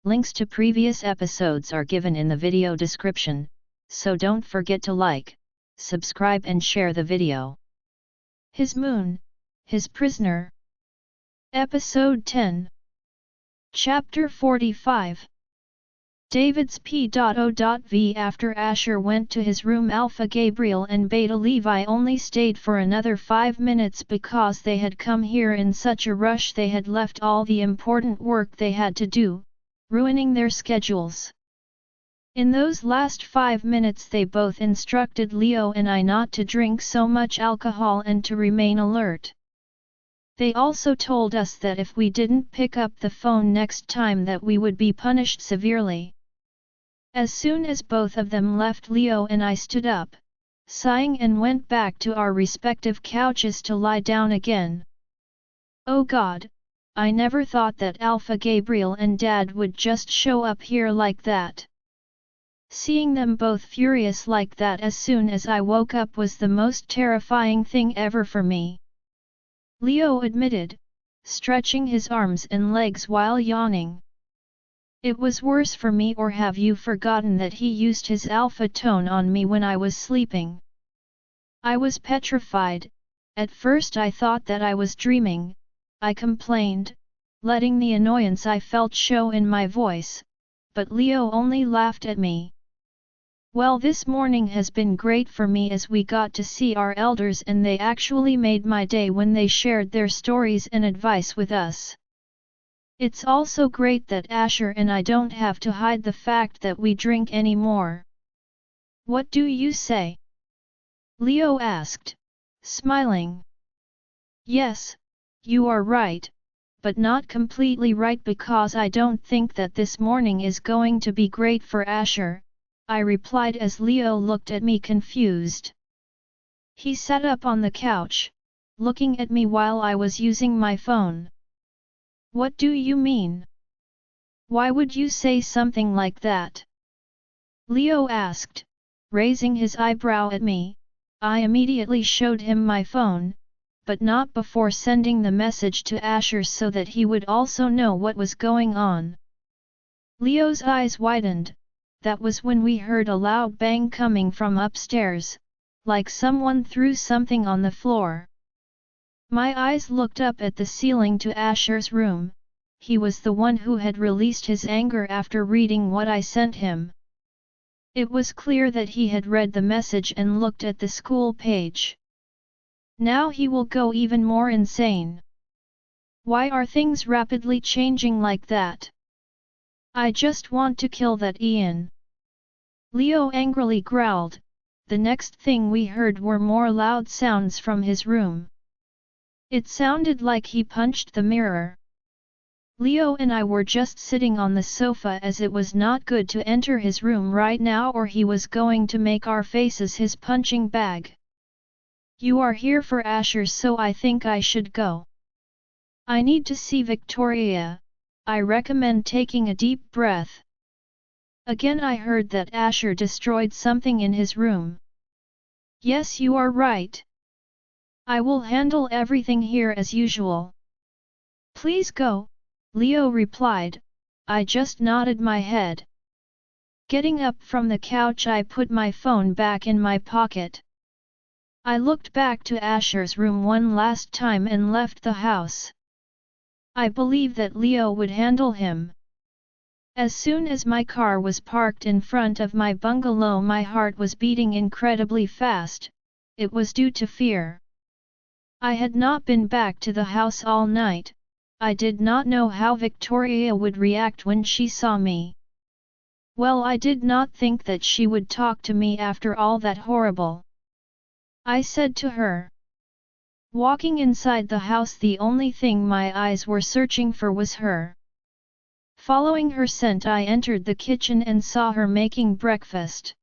Links to previous episodes are given in the video description, so don't forget to like, subscribe and share the video. His Moon, His Prisoner. Episode 10. Chapter 45. David's P.O.V. After Asher went to his room, Alpha Gabriel and Beta Levi only stayed for another 5 minutes because they had come here in such a rush. They had left all the important work they had to do, ruining their schedules. In those last 5 minutes they both instructed Leo and I not to drink so much alcohol and to remain alert. They also told us that if we didn't pick up the phone next time that we would be punished severely. As soon as both of them left, Leo and I stood up, sighing, and went back to our respective couches to lie down again. Oh God, I never thought that Alpha Gabriel and Dad would just show up here like that. Seeing them both furious like that as soon as I woke up was the most terrifying thing ever for me. Leo admitted, stretching his arms and legs while yawning. It was worse for me. Or have you forgotten that he used his alpha tone on me when I was sleeping? I was petrified. At first I thought that I was dreaming, I complained, letting the annoyance I felt show in my voice, but Leo only laughed at me. Well, this morning has been great for me as we got to see our elders and they actually made my day when they shared their stories and advice with us. It's also great that Asher and I don't have to hide the fact that we drink anymore. What do you say? Leo asked, smiling. Yes, you are right, but not completely right, because I don't think that this morning is going to be great for Asher, I replied as Leo looked at me confused. He sat up on the couch, looking at me while I was using my phone. What do you mean? Why would you say something like that? Leo asked, raising his eyebrow at me. I immediately showed him my phone, but not before sending the message to Asher so that he would also know what was going on. Leo's eyes widened. That was when we heard a loud bang coming from upstairs, like someone threw something on the floor. My eyes looked up at the ceiling to Asher's room. He was the one who had released his anger after reading what I sent him. It was clear that he had read the message and looked at the school page. Now he will go even more insane. Why are things rapidly changing like that? I just want to kill that Ian. Leo angrily growled. The next thing we heard were more loud sounds from his room. It sounded like he punched the mirror. Leo and I were just sitting on the sofa as it was not good to enter his room right now or he was going to make our faces his punching bag. You are here for Asher, so I think I should go. I need to see Victoria. I recommend taking a deep breath. Again I heard that Asher destroyed something in his room. Yes, you are right. I will handle everything here as usual. Please go, Leo replied. I just nodded my head. Getting up from the couch, I put my phone back in my pocket. I looked back to Asher's room one last time and left the house. I believe that Leo would handle him. As soon as my car was parked in front of my bungalow, my heart was beating incredibly fast. It was due to fear. I had not been back to the house all night. I did not know how Victoria would react when she saw me. Well, I did not think that she would talk to me after all that horrible. I said to her. Walking inside the house, the only thing my eyes were searching for was her. Following her scent, I entered the kitchen and saw her making breakfast.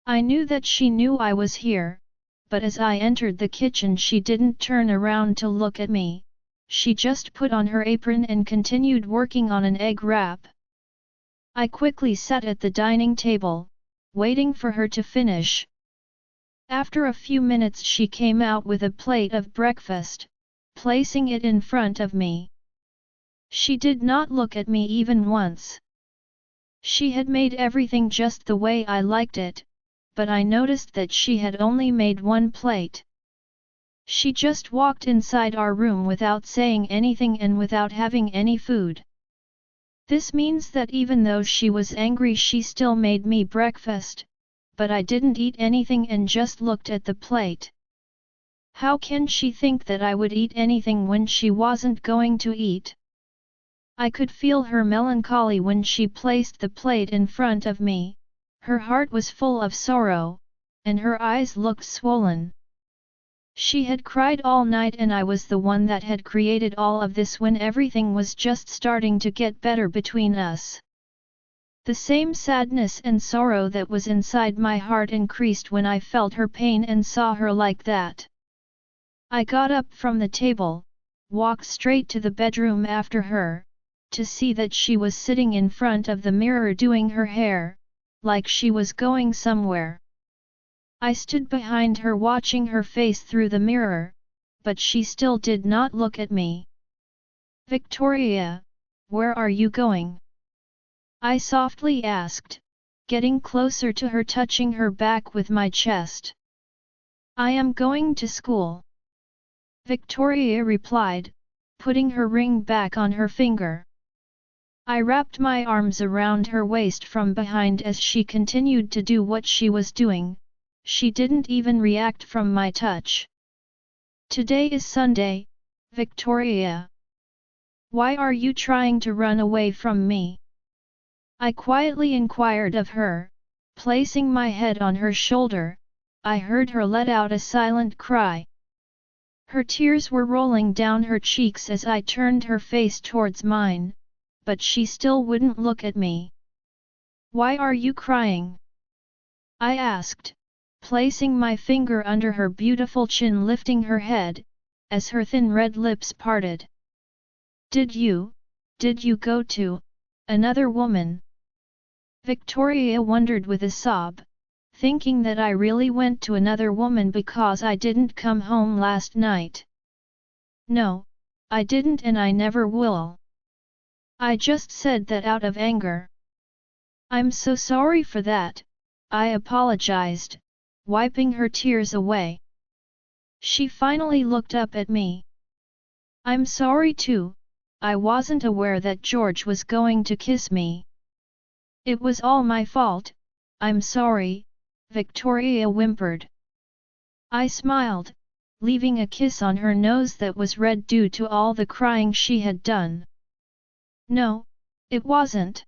I knew that she knew I was here, but as I entered the kitchen she didn't turn around to look at me. She just put on her apron and continued working on an egg wrap. I quickly sat at the dining table, waiting for her to finish. After a few minutes she came out with a plate of breakfast, placing it in front of me. She did not look at me even once. She had made everything just the way I liked it, but I noticed that she had only made one plate. She just walked inside our room without saying anything and without having any food. This means that even though she was angry she still made me breakfast, but I didn't eat anything and just looked at the plate. How can she think that I would eat anything when she wasn't going to eat? I could feel her melancholy when she placed the plate in front of me. Her heart was full of sorrow, and her eyes looked swollen. She had cried all night and I was the one that had created all of this when everything was just starting to get better between us. The same sadness and sorrow that was inside my heart increased when I felt her pain and saw her like that. I got up from the table, walked straight to the bedroom after her, to see that she was sitting in front of the mirror doing her hair, like she was going somewhere. I stood behind her watching her face through the mirror, but she still did not look at me. "Victoria, where are you going?" I softly asked, getting closer to her, touching her back with my chest. "I am going to school," Victoria replied, putting her ring back on her finger. I wrapped my arms around her waist from behind as she continued to do what she was doing. She didn't even react from my touch. "Today is Sunday, Victoria. Why are you trying to run away from me?" I quietly inquired of her, placing my head on her shoulder. I heard her let out a silent cry. Her tears were rolling down her cheeks as I turned her face towards mine, but she still wouldn't look at me. "Why are you crying?" I asked, placing my finger under her beautiful chin, lifting her head, as her thin red lips parted. Did you go to another woman?" Victoria wondered with a sob, thinking that I really went to another woman because I didn't come home last night. "No, I didn't and I never will. I just said that out of anger." "I'm so sorry for that," I apologized, wiping her tears away. She finally looked up at me. "I'm sorry too, I wasn't aware that George was going to kiss me. It was all my fault, I'm sorry," Victoria whimpered. I smiled, leaving a kiss on her nose that was red due to all the crying she had done. "No, it wasn't.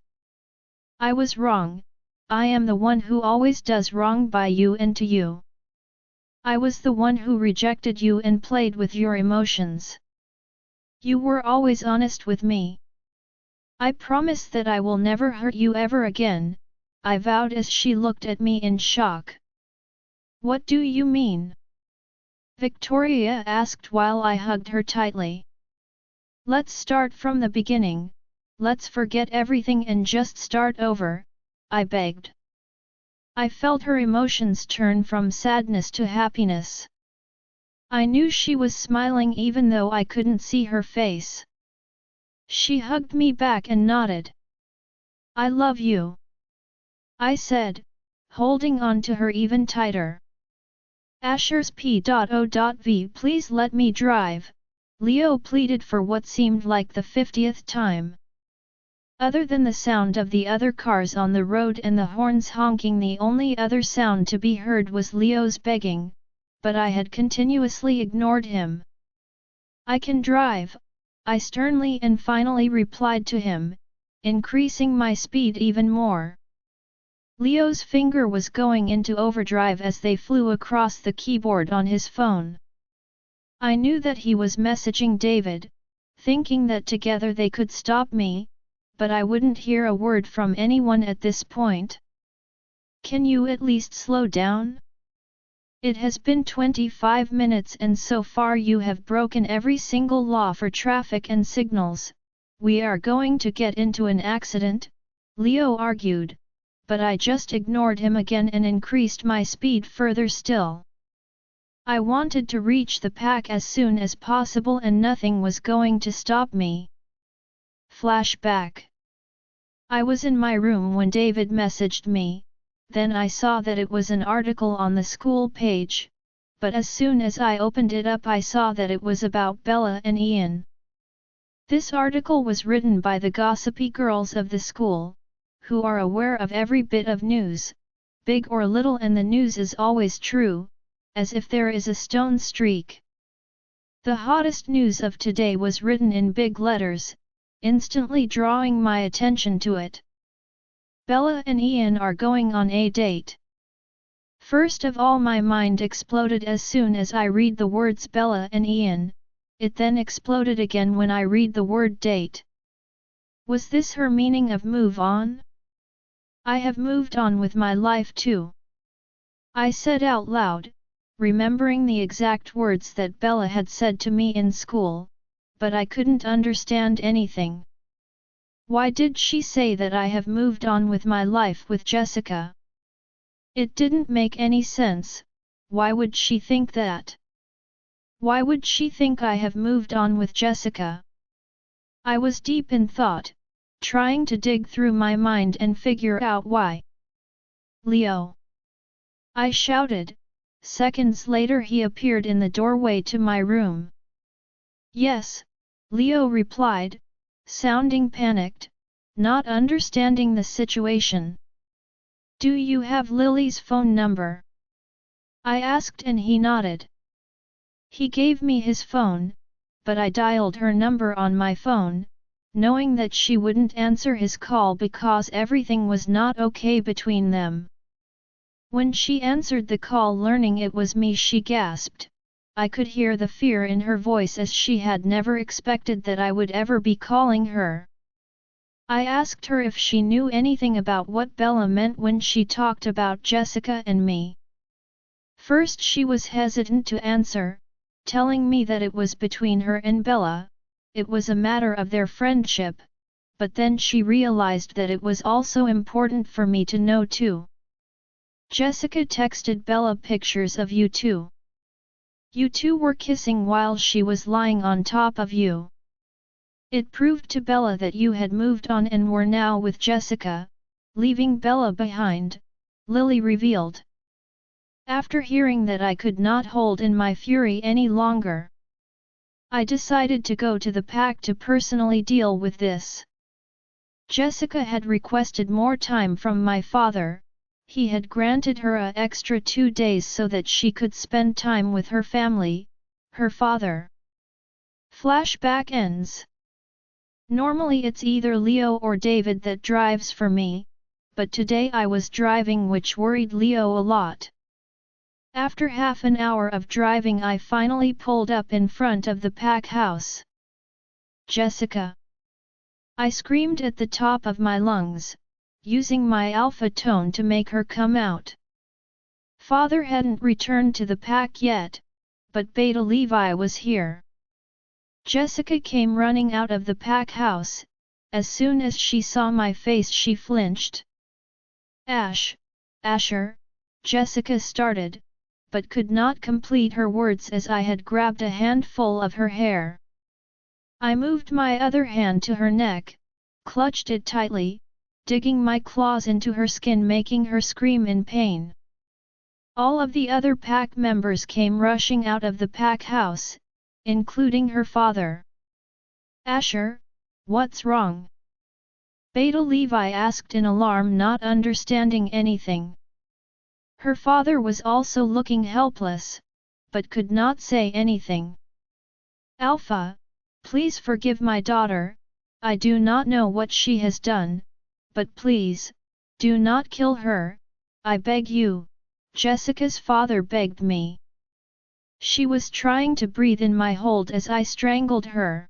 I was wrong, I am the one who always does wrong by you and to you. I was the one who rejected you and played with your emotions. You were always honest with me. I promise that I will never hurt you ever again," I vowed as she looked at me in shock. "What do you mean?" Victoria asked while I hugged her tightly. "Let's start from the beginning, let's forget everything and just start over," I begged. I felt her emotions turn from sadness to happiness. I knew she was smiling even though I couldn't see her face. She hugged me back and nodded. "I love you," I said, holding on to her even tighter. "Asher's P.O.V. Please let me drive," Leo pleaded for what seemed like the 50th time. Other than the sound of the other cars on the road and the horns honking, the only other sound to be heard was Leo's begging, but I had continuously ignored him. "I can drive," I sternly and finally replied to him, increasing my speed even more. Leo's finger was going into overdrive as they flew across the keyboard on his phone. I knew that he was messaging David, thinking that together they could stop me, but I wouldn't hear a word from anyone at this point. "Can you at least slow down? It has been 25 minutes and so far you have broken every single law for traffic and signals. We are going to get into an accident," Leo argued, but I just ignored him again and increased my speed further still. I wanted to reach the pack as soon as possible and nothing was going to stop me. Flashback. I was in my room when David messaged me, then I saw that it was an article on the school page, but as soon as I opened it up I saw that it was about Bella and Ian. This article was written by the gossipy girls of the school, who are aware of every bit of news, big or little, and the news is always true, as if there is a stone streak. The hottest news of today was written in big letters, instantly drawing my attention to it. Bella and Ian are going on a date. First of all, my mind exploded as soon as I read the words Bella and Ian. It then exploded again when I read the word date. Was this her meaning of move on? I have moved on with my life too. I said out loud, remembering the exact words that Bella had said to me in school, but I couldn't understand anything. Why did she say that I have moved on with my life with Jessica? It didn't make any sense. Why would she think that? Why would she think I have moved on with Jessica? I was deep in thought, trying to dig through my mind and figure out why. Leo! I shouted. Seconds later he appeared in the doorway to my room. Yes, Leo replied, sounding panicked, not understanding the situation. Do you have Lily's phone number? I asked and he nodded. He gave me his phone, but I dialed her number on my phone, knowing that she wouldn't answer his call because everything was not okay between them. When she answered the call, learning it was me, she gasped. I could hear the fear in her voice, as she had never expected that I would ever be calling her. I asked her if she knew anything about what Bella meant when she talked about Jessica and me. First she was hesitant to answer, telling me that it was between her and Bella, it was a matter of their friendship, but then she realized that it was also important for me to know too. Jessica texted Bella pictures of you two. You two were kissing while she was lying on top of you. It proved to Bella that you had moved on and were now with Jessica, leaving Bella behind, Lily revealed. After hearing that, I could not hold in my fury any longer. I decided to go to the pack to personally deal with this. Jessica had requested more time from my father. He had granted her an extra 2 days so that she could spend time with her family, her father. Flashback ends. Normally it's either Leo or David that drives for me, but today I was driving, which worried Leo a lot. After half an hour of driving, I finally pulled up in front of the pack house. Jessica! I screamed at the top of my lungs, using my alpha tone to make her come out. Father hadn't returned to the pack yet, but Beta Levi was here. Jessica came running out of the pack house. As soon as she saw my face, she flinched. Asher, Jessica started, but could not complete her words as I had grabbed a handful of her hair. I moved my other hand to her neck, clutched it tightly, digging my claws into her skin, making her scream in pain. All of the other pack members came rushing out of the pack house, including her father. Asher, what's wrong? Beta Levi asked in alarm, not understanding anything. Her father was also looking helpless, but could not say anything. Alpha, please forgive my daughter. I do not know what she has done, but please, do not kill her, I beg you, Jessica's father begged me. She was trying to breathe in my hold as I strangled her.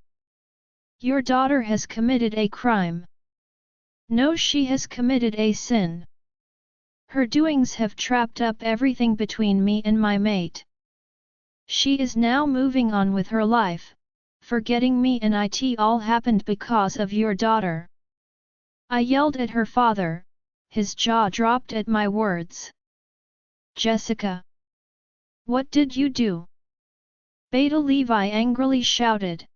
Your daughter has committed a crime. No, she has committed a sin. Her doings have trapped up everything between me and my mate. She is now moving on with her life, forgetting me, and it all happened because of your daughter. I yelled at her father. His jaw dropped at my words. Jessica! What did you do? Beta Levi angrily shouted.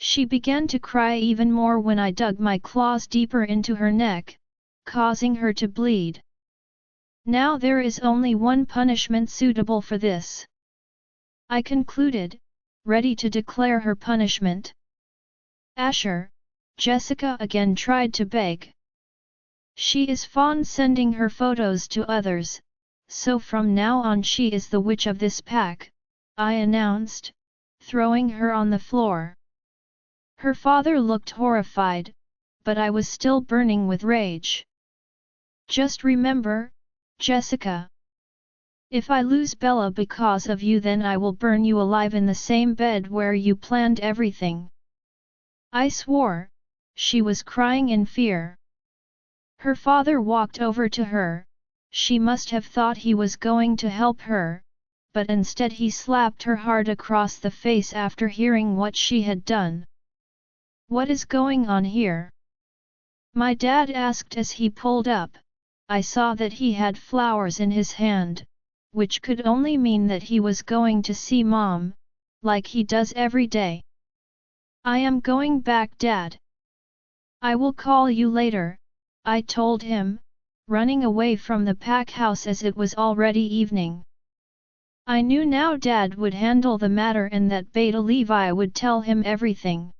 She began to cry even more when I dug my claws deeper into her neck, causing her to bleed. Now there is only one punishment suitable for this, I concluded, ready to declare her punishment. Asher, Jessica again tried to beg. She is fond sending her photos to others, so from now on she is the witch of this pack, I announced, throwing her on the floor. Her father looked horrified, but I was still burning with rage. Just remember, Jessica. If I lose Bella because of you, then I will burn you alive in the same bed where you planned everything. I swore. She was crying in fear. Her father walked over to her. She must have thought he was going to help her, but instead he slapped her hard across the face after hearing what she had done. What is going on here? My dad asked as he pulled up. I saw that he had flowers in his hand, which could only mean that he was going to see Mom, like he does every day. I am going back, Dad. I will call you later, I told him, running away from the pack house as it was already evening. I knew now Dad would handle the matter and that Beta Levi would tell him everything.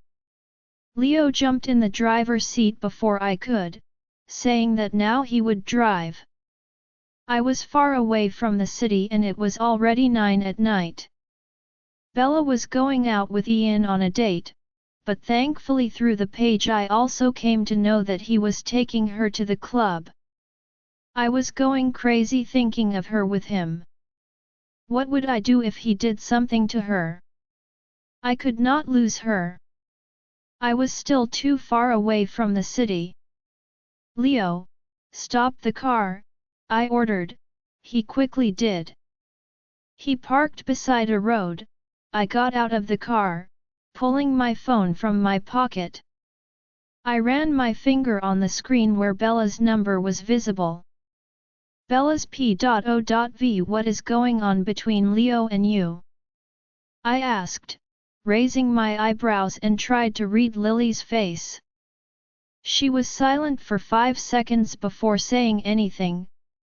Leo jumped in the driver's seat before I could, saying that now he would drive. I was far away from the city and it was already 9 at night. Bella was going out with Ian on a date, but thankfully through the page I also came to know that he was taking her to the club. I was going crazy thinking of her with him. What would I do if he did something to her? I could not lose her. I was still too far away from the city. Leo, stop the car, I ordered. He quickly did. He parked beside a road. I got out of the car, pulling my phone from my pocket. I ran my finger on the screen where Bella's number was visible. Bella's P.O.V. What is going on between Leo and you? I asked, raising my eyebrows and tried to read Lily's face. She was silent for 5 seconds before saying anything,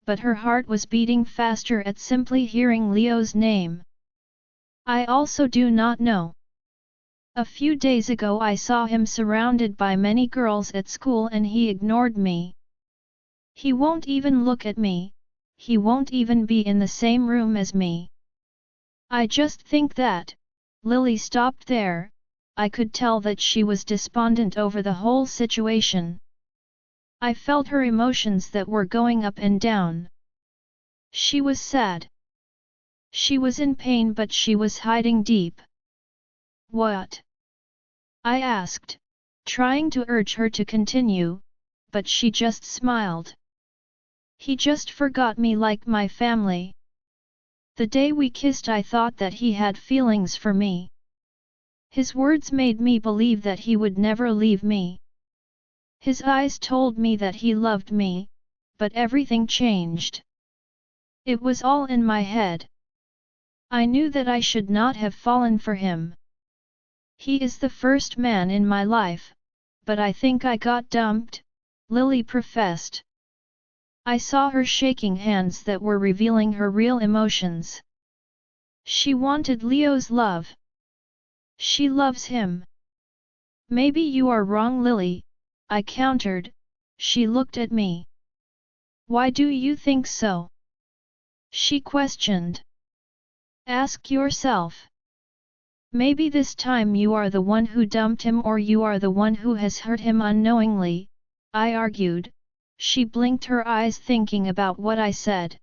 but her heart was beating faster at simply hearing Leo's name. I also do not know. A few days ago I saw him surrounded by many girls at school and he ignored me. He won't even look at me, he won't even be in the same room as me. I just think that, Lily stopped there, I could tell that she was despondent over the whole situation. I felt her emotions that were going up and down. She was sad. She was in pain but she was hiding deep. What? I asked, trying to urge her to continue, but she just smiled. He just forgot me like my family. The day we kissed I thought that he had feelings for me. His words made me believe that he would never leave me. His eyes told me that he loved me, but everything changed. It was all in my head. I knew that I should not have fallen for him. He is the first man in my life, but I think I got dumped, Lily professed. I saw her shaking hands that were revealing her real emotions. She wanted Leo's love. She loves him. Maybe you are wrong, Lily, I countered. She looked at me. Why do you think so? She questioned. Ask yourself. Maybe this time you are the one who dumped him or you are the one who has hurt him unknowingly, I argued. She blinked her eyes thinking about what I said.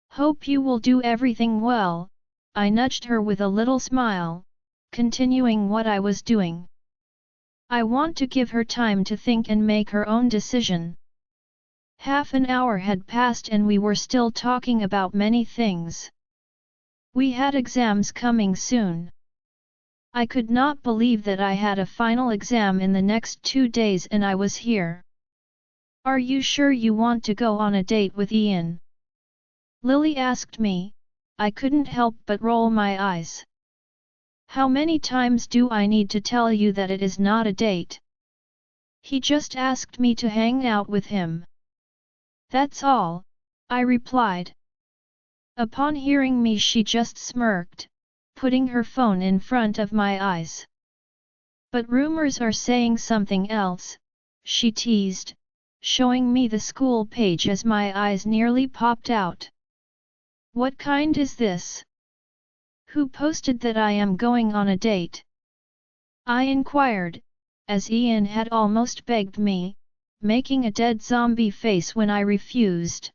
Hope you will do everything well, I nudged her with a little smile, continuing what I was doing. I want to give her time to think and make her own decision. Half an hour had passed and we were still talking about many things. We had exams coming soon. I could not believe that I had a final exam in the next 2 days and I was here. Are you sure you want to go on a date with Ian? Lily asked me. I couldn't help but roll my eyes. How many times do I need to tell you that it is not a date? He just asked me to hang out with him. That's all, I replied. Upon hearing me she just smirked, putting her phone in front of my eyes. But rumors are saying something else, she teased, showing me the school page as my eyes nearly popped out. What kind is this? Who posted that I am going on a date? I inquired, as Ian had almost begged me, making a dead zombie face when I refused.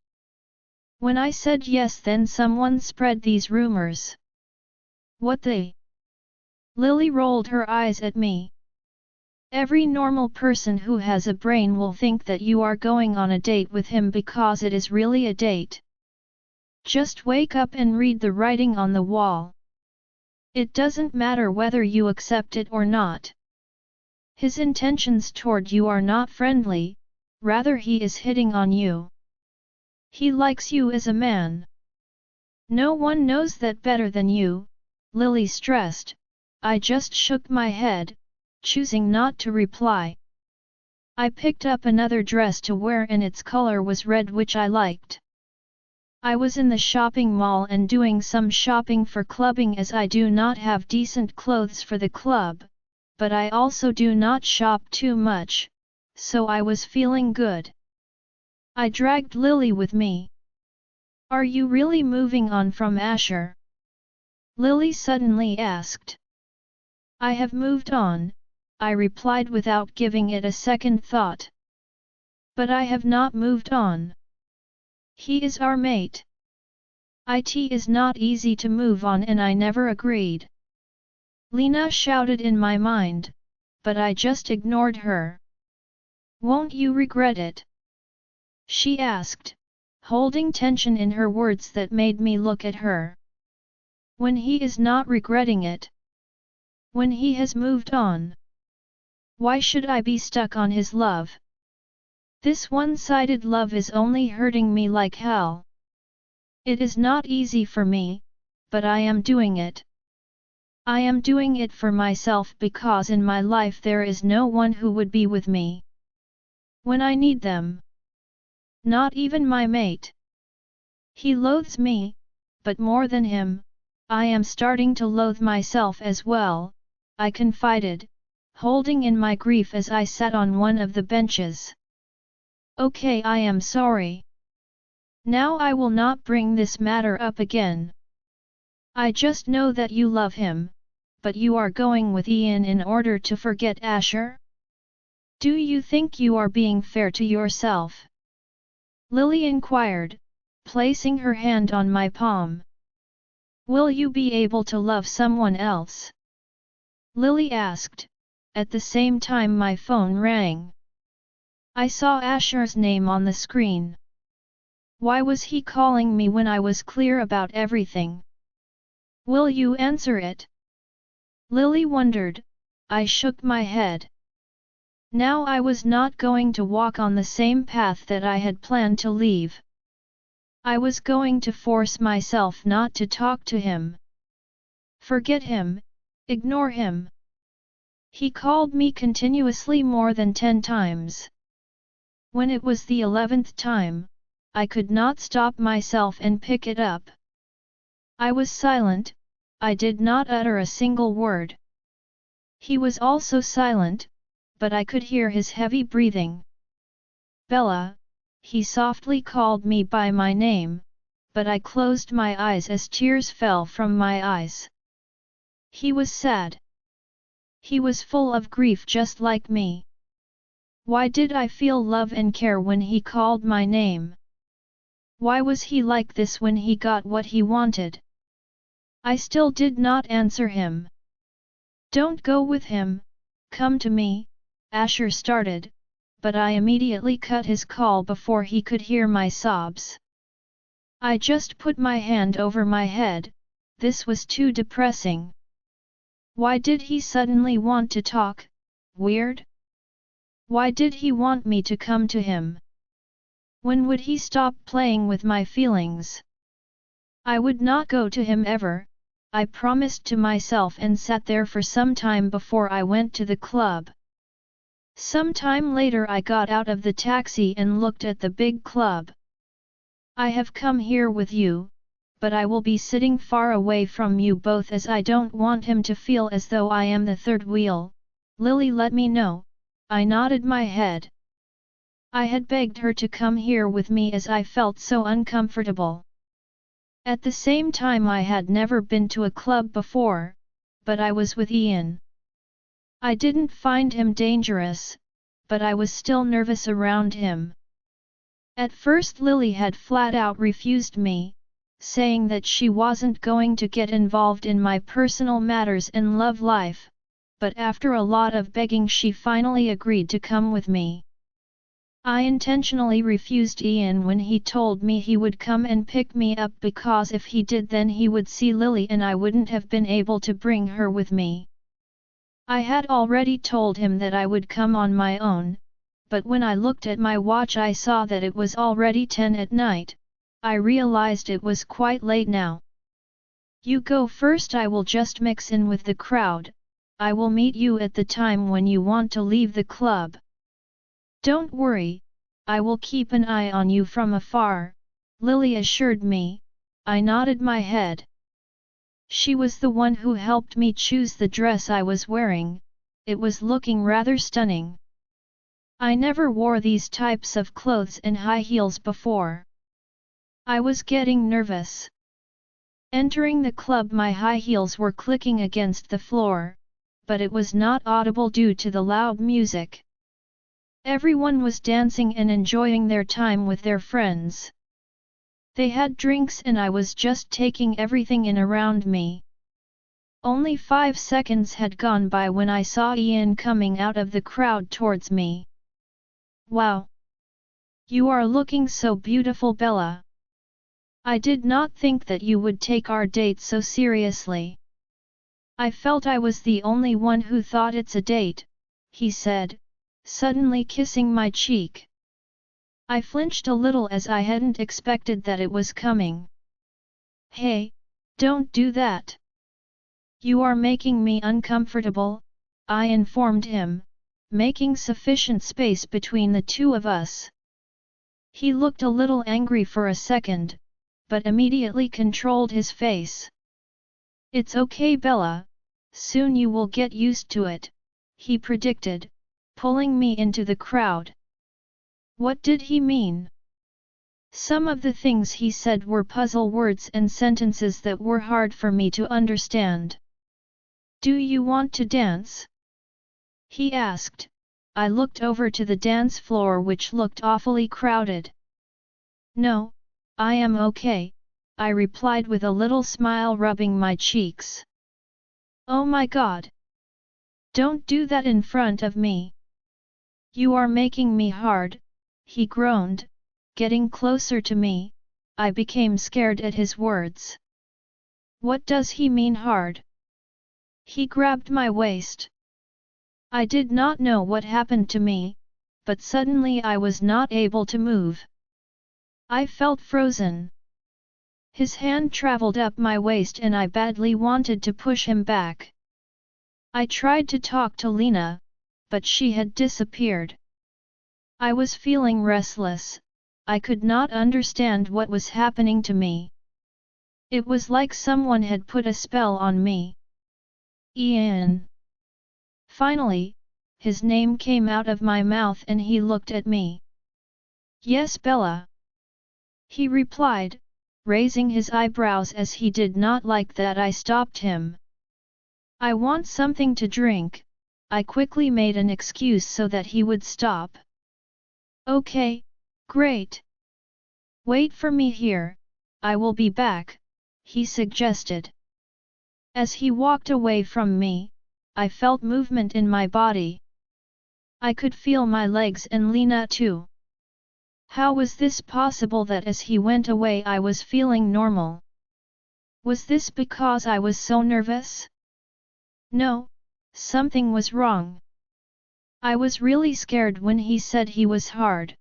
When I said yes, then someone spread these rumors. What they? Lily rolled her eyes at me. Every normal person who has a brain will think that you are going on a date with him because it is really a date. Just wake up and read the writing on the wall. It doesn't matter whether you accept it or not. His intentions toward you are not friendly, rather he is hitting on you. He likes you as a man. No one knows that better than you, Lily stressed. I just shook my head, choosing not to reply. I picked up another dress to wear and its color was red, which I liked. I was in the shopping mall and doing some shopping for clubbing, as I do not have decent clothes for the club, but I also do not shop too much, so I was feeling good. I dragged Lily with me. Are you really moving on from Asher? Lily suddenly asked. I have moved on, I replied without giving it a second thought. But I have not moved on. He is our mate. It is not easy to move on, and I never agreed. Lena shouted in my mind, but I just ignored her. Won't you regret it? She asked, holding tension in her words that made me look at her. When he is not regretting it? When he has moved on? Why should I be stuck on his love? This one-sided love is only hurting me like hell. It is not easy for me, but I am doing it. I am doing it for myself because in my life there is no one who would be with me when I need them. Not even my mate. He loathes me, but more than him, I am starting to loathe myself as well, I confided, holding in my grief as I sat on one of the benches. Okay, I am sorry. Now I will not bring this matter up again. I just know that you love him, but you are going with Ian in order to forget Asher? Do you think you are being fair to yourself? Lily inquired, placing her hand on my palm. Will you be able to love someone else? Lily asked. At the same time my phone rang. I saw Asher's name on the screen. Why was he calling me when I was clear about everything? Will you answer it? Lily wondered. I shook my head. Now I was not going to walk on the same path that I had planned to leave. I was going to force myself not to talk to him. Forget him, ignore him. He called me continuously more than 10 times. When it was the 11th time, I could not stop myself and pick it up. I was silent, I did not utter a single word. He was also silent, but I could hear his heavy breathing. Bella, he softly called me by my name, but I closed my eyes as tears fell from my eyes. He was sad. He was full of grief just like me. Why did I feel love and care when he called my name? Why was he like this when he got what he wanted? I still did not answer him. Don't go with him, come to me, Asher started, but I immediately cut his call before he could hear my sobs. I just put my hand over my head, this was too depressing. Why did he suddenly want to talk? Weird? Why did he want me to come to him? When would he stop playing with my feelings? I would not go to him ever, I promised to myself and sat there for some time before I went to the club. Some time later I got out of the taxi and looked at the big club. I have come here with you, but I will be sitting far away from you both as I don't want him to feel as though I am the third wheel. Lily let me know. I nodded my head. I had begged her to come here with me as I felt so uncomfortable. At the same time I had never been to a club before, but I was with Ian. I didn't find him dangerous, but I was still nervous around him. At first Lily had flat out refused me, saying that she wasn't going to get involved in my personal matters and love life, but after a lot of begging she finally agreed to come with me. I intentionally refused Ian when he told me he would come and pick me up because if he did then he would see Lily and I wouldn't have been able to bring her with me. I had already told him that I would come on my own, but when I looked at my watch I saw that it was already 10 at night. I realized it was quite late now. You go first, I will just mix in with the crowd. I will meet you at the time when you want to leave the club. Don't worry, I will keep an eye on you from afar, Lily assured me. I nodded my head. She was the one who helped me choose the dress I was wearing. It was looking rather stunning. I never wore these types of clothes and high heels before. I was getting nervous. Entering the club my high heels were clicking against the floor, but it was not audible due to the loud music. Everyone was dancing and enjoying their time with their friends. They had drinks and I was just taking everything in around me. Only 5 seconds had gone by when I saw Ian coming out of the crowd towards me. Wow! You are looking so beautiful, Bella. I did not think that you would take our date so seriously. I felt I was the only one who thought it's a date, he said, suddenly kissing my cheek. I flinched a little as I hadn't expected that it was coming. Hey, don't do that. You are making me uncomfortable, I informed him, making sufficient space between the two of us. He looked a little angry for a second, but immediately controlled his face. It's okay, Bella, soon you will get used to it, he predicted, pulling me into the crowd. What did he mean? Some of the things he said were puzzle words and sentences that were hard for me to understand. Do you want to dance? He asked. I looked over to the dance floor which looked awfully crowded. No, I am okay, I replied with a little smile rubbing my cheeks. Oh my God! Don't do that in front of me. You are making me hard, he groaned, getting closer to me. I became scared at his words. What does he mean hard? He grabbed my waist. I did not know what happened to me, but suddenly I was not able to move. I felt frozen. His hand traveled up my waist and I badly wanted to push him back. I tried to talk to Lena, but she had disappeared. I was feeling restless. I could not understand what was happening to me. It was like someone had put a spell on me. Ian. Finally, his name came out of my mouth and he looked at me. Yes, Bella. He replied, raising his eyebrows as he did not like that I stopped him. I want something to drink. I quickly made an excuse so that he would stop. Okay, great. Wait for me here, I will be back, he suggested. As he walked away from me, I felt movement in my body. I could feel my legs and Lena too. How was this possible that as he went away I was feeling normal? Was this because I was so nervous? No, something was wrong. I was really scared when he said he was hard.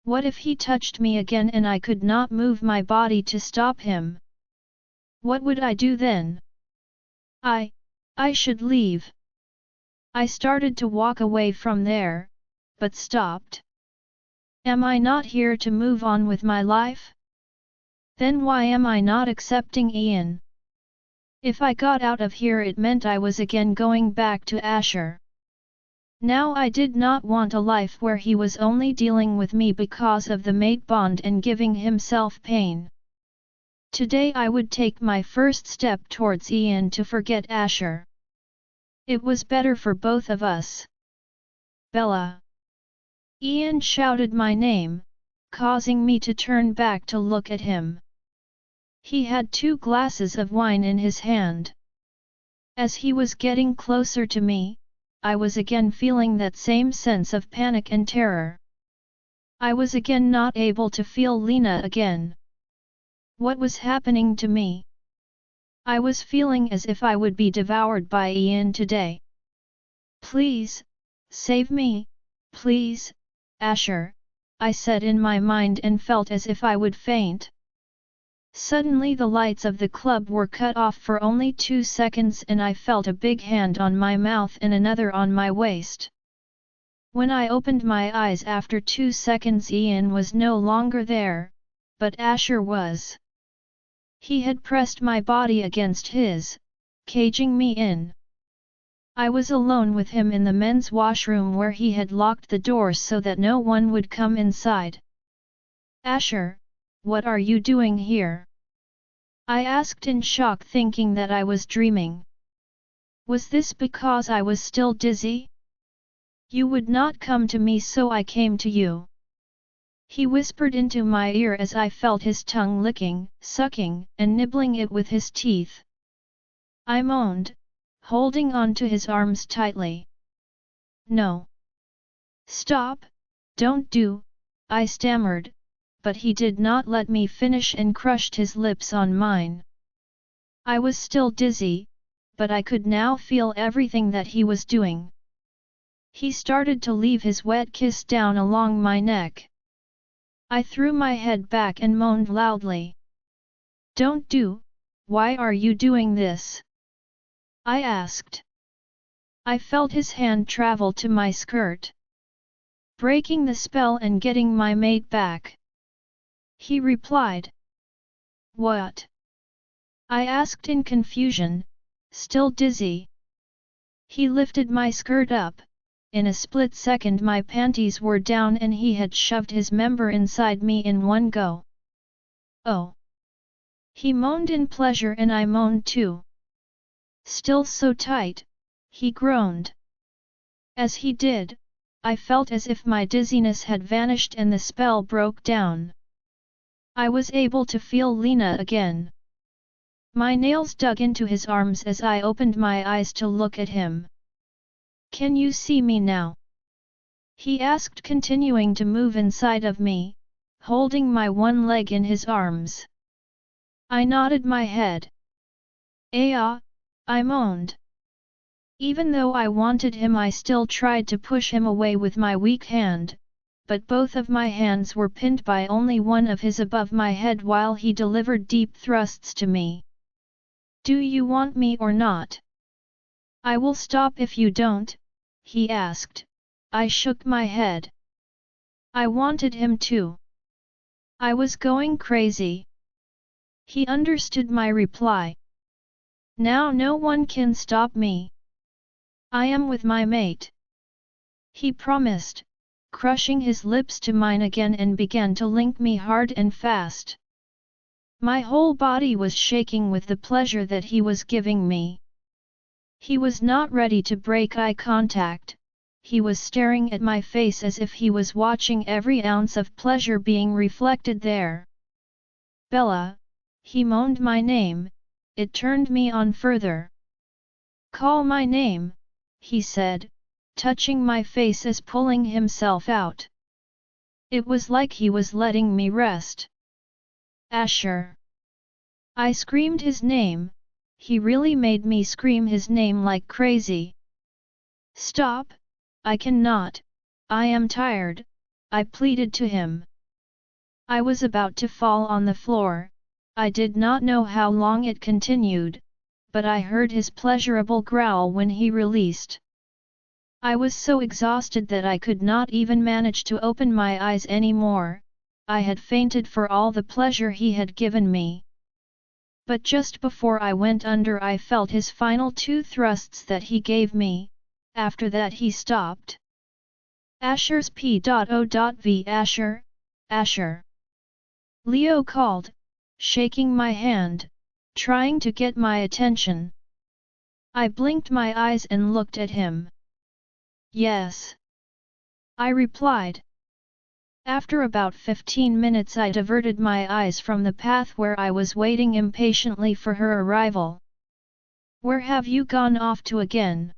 What if he touched me again and I could not move my body to stop him? What would I do then? I should leave. I started to walk away from there, but stopped. Am I not here to move on with my life? Then why am I not accepting Ian? If I got out of here it meant I was again going back to Asher. Now I did not want a life where he was only dealing with me because of the mate bond and giving himself pain. Today I would take my first step towards Ian to forget Asher. It was better for both of us. Bella. Ian shouted my name, causing me to turn back to look at him. He had 2 glasses of wine in his hand. As he was getting closer to me, I was again feeling that same sense of panic and terror. I was again not able to feel Lena again. What was happening to me? I was feeling as if I would be devoured by Ian today. Please, save me, please, Asher, I said in my mind and felt as if I would faint. Suddenly the lights of the club were cut off for only 2 seconds and I felt a big hand on my mouth and another on my waist. When I opened my eyes after 2 seconds Ian was no longer there, but Asher was. He had pressed my body against his, caging me in. I was alone with him in the men's washroom where he had locked the doors so that no one would come inside. Asher, what are you doing here? I asked in shock thinking that I was dreaming. Was this because I was still dizzy? You would not come to me so I came to you. He whispered into my ear as I felt his tongue licking, sucking, and nibbling it with his teeth. I moaned, holding on to his arms tightly. No. Stop, don't do, I stammered, but he did not let me finish and crushed his lips on mine. I was still dizzy, but I could now feel everything that he was doing. He started to leave his wet kiss down along my neck. I threw my head back and moaned loudly. Don't do, why are you doing this? I asked. I felt his hand travel to my skirt, breaking the spell and getting my mate back. He replied. What? I asked in confusion, still dizzy. He lifted my skirt up. In a split second my panties were down and he had shoved his member inside me in one go. Oh! He moaned in pleasure and I moaned too. Still so tight, he groaned. As he did, I felt as if my dizziness had vanished and the spell broke down. I was able to feel Lena again. My nails dug into his arms as I opened my eyes to look at him. Can you see me now? He asked, continuing to move inside of me, holding my one leg in his arms. I nodded my head. Ah, I moaned. Even though I wanted him I still tried to push him away with my weak hand, but both of my hands were pinned by only one of his above my head while he delivered deep thrusts to me. Do you want me or not? I will stop if you don't, he asked. I shook my head. I wanted him too. I was going crazy. He understood my reply. Now no one can stop me. I am with my mate. He promised, crushing his lips to mine again and began to link me hard and fast. My whole body was shaking with the pleasure that he was giving me. He was not ready to break eye contact. He was staring at my face as if he was watching every ounce of pleasure being reflected there. Bella, he moaned my name, it turned me on further. Call my name, he said, touching my face as pulling himself out. It was like he was letting me rest. Asher. I screamed his name, he really made me scream his name like crazy. Stop, I cannot, I am tired, I pleaded to him. I was about to fall on the floor, I did not know how long it continued, but I heard his pleasurable growl when he released. I was so exhausted that I could not even manage to open my eyes anymore. I had fainted for all the pleasure he had given me. But just before I went under I felt his final 2 thrusts that he gave me. After that he stopped. Asher's P.O.V. Asher, Asher. Leo called, shaking my hand, trying to get my attention. I blinked my eyes and looked at him. Yes, I replied. After about 15 minutes I diverted my eyes from the path where I was waiting impatiently for her arrival. Where have you gone off to again?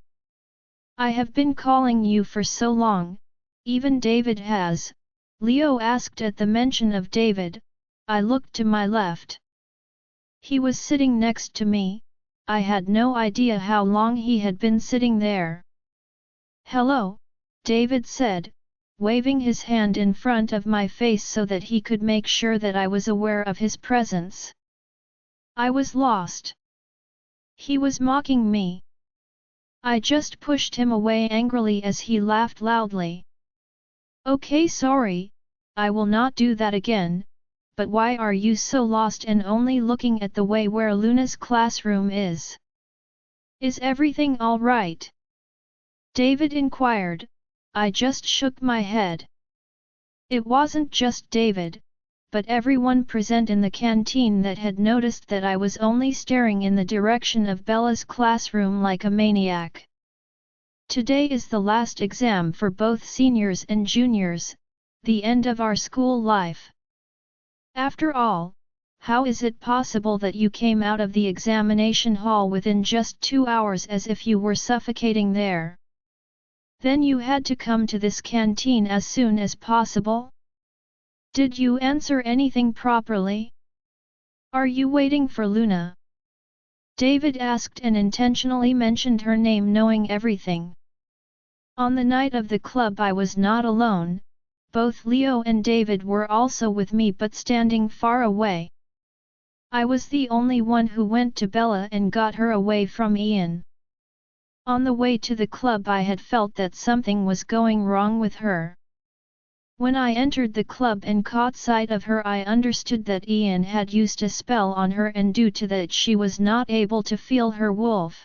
I have been calling you for so long, even David has, Leo asked at the mention of David. I looked to my left. He was sitting next to me. I had no idea how long he had been sitting there. Hello, David said, waving his hand in front of my face so that he could make sure that I was aware of his presence. I was lost. He was mocking me. I just pushed him away angrily as he laughed loudly. Okay, sorry, I will not do that again, but why are you so lost and only looking at the way where Luna's classroom is? Is everything all right? David inquired. I just shook my head. It wasn't just David, but everyone present in the canteen that had noticed that I was only staring in the direction of Bella's classroom like a maniac. Today is the last exam for both seniors and juniors, the end of our school life. After all, how is it possible that you came out of the examination hall within just 2 hours as if you were suffocating there? Then you had to come to this canteen as soon as possible? Did you answer anything properly? Are you waiting for Luna? David asked and intentionally mentioned her name knowing everything. On the night of the club I was not alone, both Leo and David were also with me but standing far away. I was the only one who went to Bella and got her away from Ian. On the way to the club I had felt that something was going wrong with her. When I entered the club and caught sight of her I understood that Ian had used a spell on her and due to that she was not able to feel her wolf.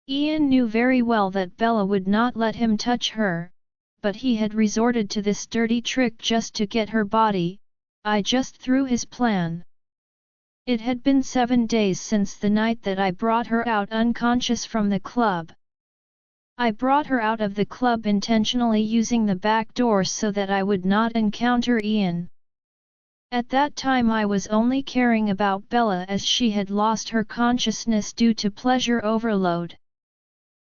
Ian knew very well that Bella would not let him touch her, but he had resorted to this dirty trick just to get her body. I just threw his plan. It had been 7 days since the night that I brought her out unconscious from the club. I brought her out of the club intentionally using the back door so that I would not encounter Ian. At that time I was only caring about Bella as she had lost her consciousness due to pleasure overload.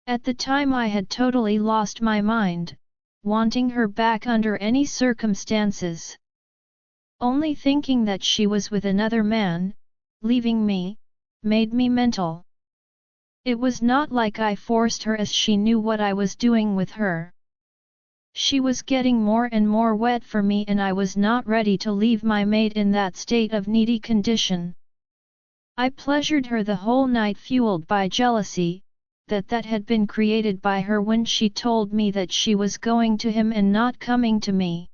At the time I had totally lost my mind, wanting her back under any circumstances. Only thinking that she was with another man, leaving me, made me mental. It was not like I forced her as she knew what I was doing with her. She was getting more and more wet for me and I was not ready to leave my mate in that state of needy condition. I pleasured her the whole night fueled by jealousy, that had been created by her when she told me that she was going to him and not coming to me.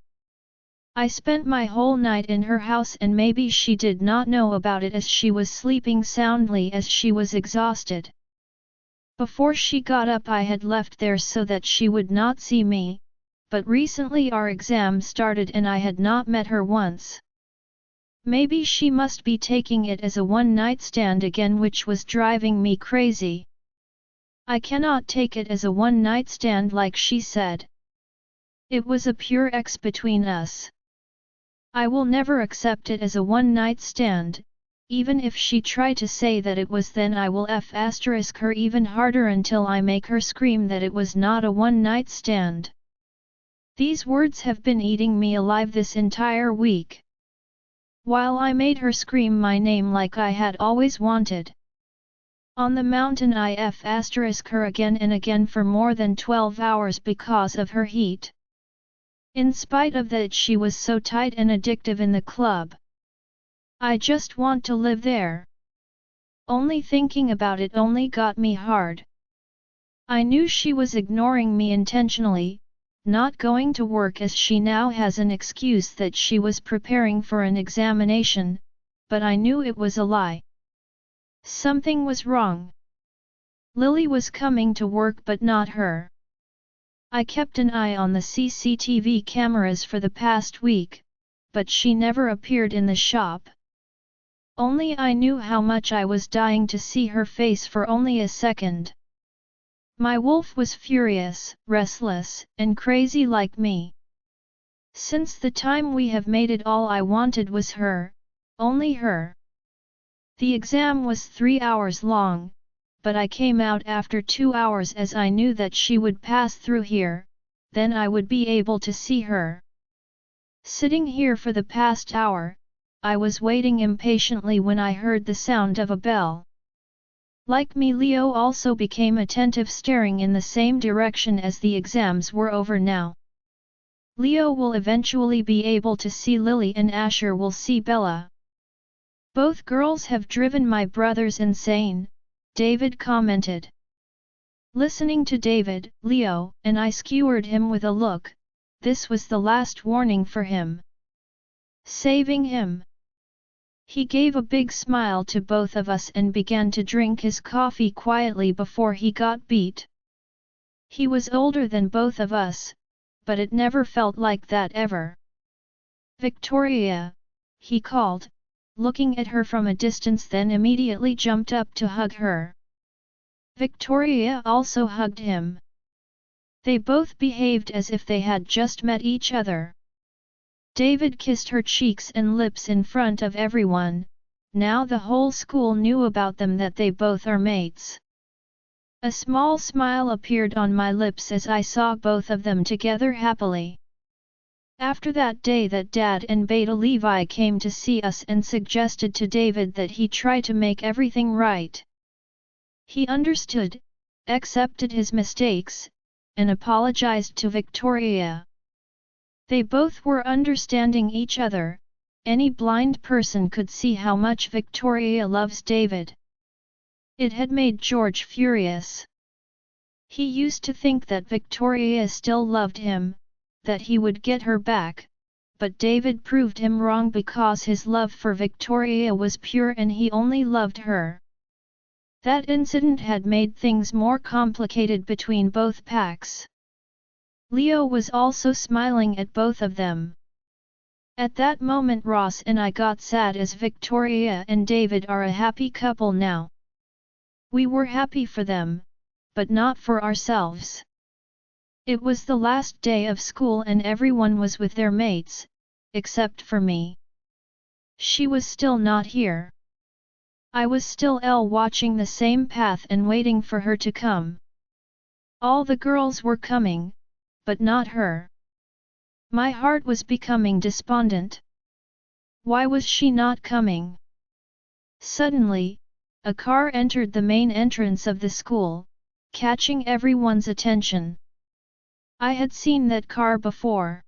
I spent my whole night in her house and maybe she did not know about it as she was sleeping soundly as she was exhausted. Before she got up I had left there so that she would not see me, but recently our exam started and I had not met her once. Maybe she must be taking it as a one-night stand again which was driving me crazy. I cannot take it as a one-night stand like she said. It was a pure X between us. I will never accept it as a one-night stand, even if she try to say that it was then I will f** her even harder until I make her scream that it was not a one-night stand. These words have been eating me alive this entire week. While I made her scream my name like I had always wanted. On the mountain I f** her again and again for more than 12 hours because of her heat. In spite of that she was so tight and addictive in the club. I just want to live there. Only thinking about it only got me hard. I knew she was ignoring me intentionally, not going to work as she now has an excuse that she was preparing for an examination, but I knew it was a lie. Something was wrong. Lily was coming to work but not her. I kept an eye on the CCTV cameras for the past week, but she never appeared in the shop. Only I knew how much I was dying to see her face for only a second. My wolf was furious, restless, and crazy like me. Since the time we have mated, all I wanted was her, only her. The exam was 3 hours long, but I came out after 2 hours as I knew that she would pass through here, then I would be able to see her. Sitting here for the past hour, I was waiting impatiently when I heard the sound of a bell. Like me, Leo also became attentive, staring in the same direction as the exams were over now. Leo will eventually be able to see Lily and Asher will see Bella. Both girls have driven my brothers insane, David commented. Listening to David, Leo and I skewered him with a look. This was the last warning for him. Saving him. He gave a big smile to both of us and began to drink his coffee quietly before he got beat. He was older than both of us, but it never felt like that ever. Victoria, he called, looking at her from a distance, then immediately jumped up to hug her. Victoria also hugged him. They both behaved as if they had just met each other. David kissed her cheeks and lips in front of everyone. Now the whole school knew about them, that they both are mates. A small smile appeared on my lips as I saw both of them together happily. After that day that Dad and Beta Levi came to see us and suggested to David that he try to make everything right. He understood, accepted his mistakes, and apologized to Victoria. They both were understanding each other. Any blind person could see how much Victoria loves David. It had made George furious. He used to think that Victoria still loved him, that he would get her back, but David proved him wrong because his love for Victoria was pure and he only loved her. That incident had made things more complicated between both packs. Leo was also smiling at both of them. At that moment Ross and I got sad, as Victoria and David are a happy couple now. We were happy for them, but not for ourselves. It was the last day of school and everyone was with their mates, except for me. She was still not here. I was still watching the same path and waiting for her to come. All the girls were coming, but not her. My heart was becoming despondent. Why was she not coming? Suddenly, a car entered the main entrance of the school, catching everyone's attention. I had seen that car before.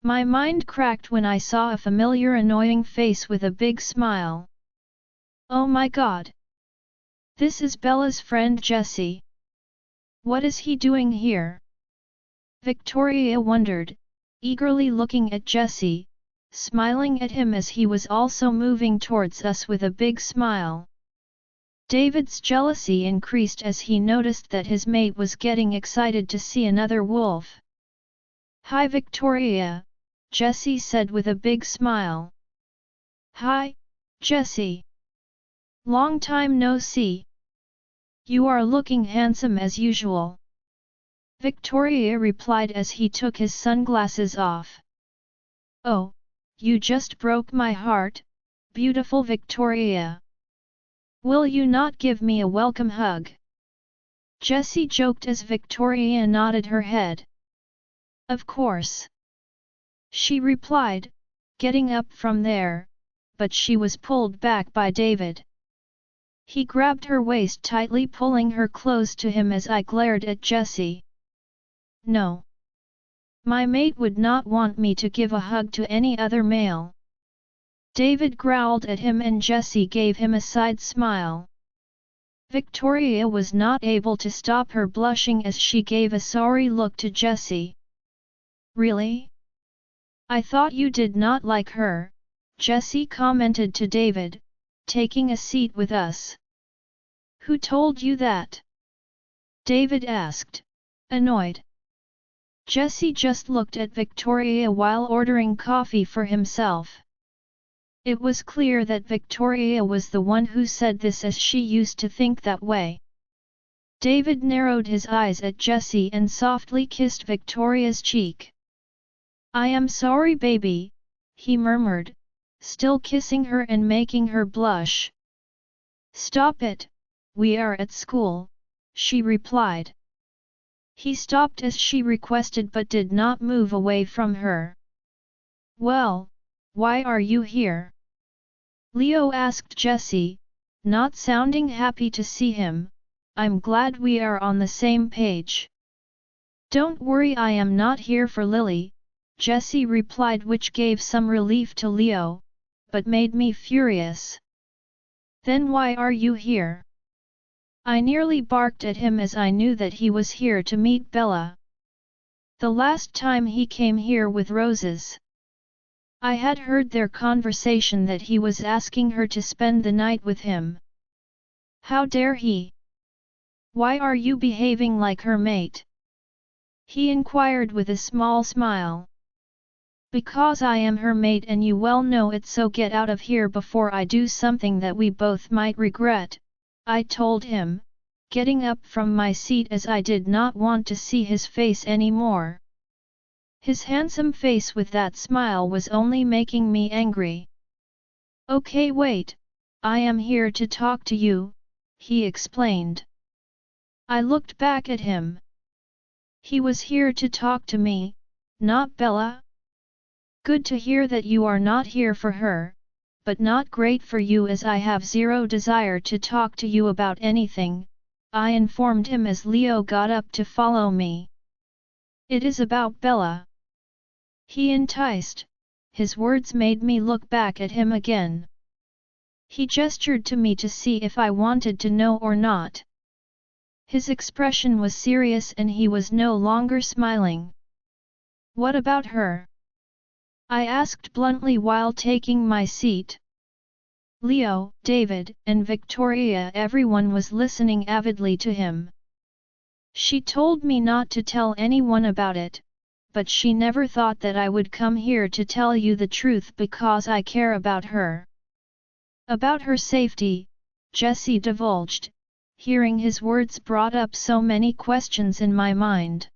My mind cracked when I saw a familiar annoying face with a big smile. Oh my God! This is Bella's friend Jessie. What is he doing here? Victoria wondered, eagerly looking at Jessie, smiling at him as he was also moving towards us with a big smile. David's jealousy increased as he noticed that his mate was getting excited to see another wolf. Hi Victoria, Jessie said with a big smile. Hi, Jessie. Long time no see. You are looking handsome as usual. Victoria replied as he took his sunglasses off. Oh, you just broke my heart, beautiful Victoria. Will you not give me a welcome hug? Jessie joked as Victoria nodded her head. Of course. She replied, getting up from there, but she was pulled back by David. He grabbed her waist tightly, pulling her close to him as I glared at Jessie. No. My mate would not want me to give a hug to any other male. David growled at him and Jessie gave him a side smile. Victoria was not able to stop her blushing as she gave a sorry look to Jessie. Really? I thought you did not like her, Jessie commented to David, taking a seat with us. Who told you that? David asked, annoyed. Jessie just looked at Victoria while ordering coffee for himself. It was clear that Victoria was the one who said this as she used to think that way. David narrowed his eyes at Jessie and softly kissed Victoria's cheek. I am sorry baby, he murmured, still kissing her and making her blush. Stop it, we are at school, she replied. He stopped as she requested but did not move away from her. Well, why are you here? Leo asked Jessie, not sounding happy to see him. I'm glad we are on the same page. Don't worry, I am not here for Lily, Jessie replied, which gave some relief to Leo, but made me furious. Then why are you here? I nearly barked at him as I knew that he was here to meet Bella. The last time he came here with roses. I had heard their conversation that he was asking her to spend the night with him. How dare he? Why are you behaving like her mate? He inquired with a small smile. Because I am her mate and you well know it, so get out of here before I do something that we both might regret, I told him, getting up from my seat as I did not want to see his face anymore. His handsome face with that smile was only making me angry. Okay, wait, I am here to talk to you, he explained. I looked back at him. He was here to talk to me, not Bella? Good to hear that you are not here for her, but not great for you as I have zero desire to talk to you about anything, I informed him as Leo got up to follow me. It is about Bella. He enticed, his words made me look back at him again. He gestured to me to see if I wanted to know or not. His expression was serious and he was no longer smiling. What about her? I asked bluntly while taking my seat. Leo, David, and Victoria, everyone was listening avidly to him. She told me not to tell anyone about it, but she never thought that I would come here to tell you the truth because I care about her. About her safety, Jessie divulged. Hearing his words brought up so many questions in my mind.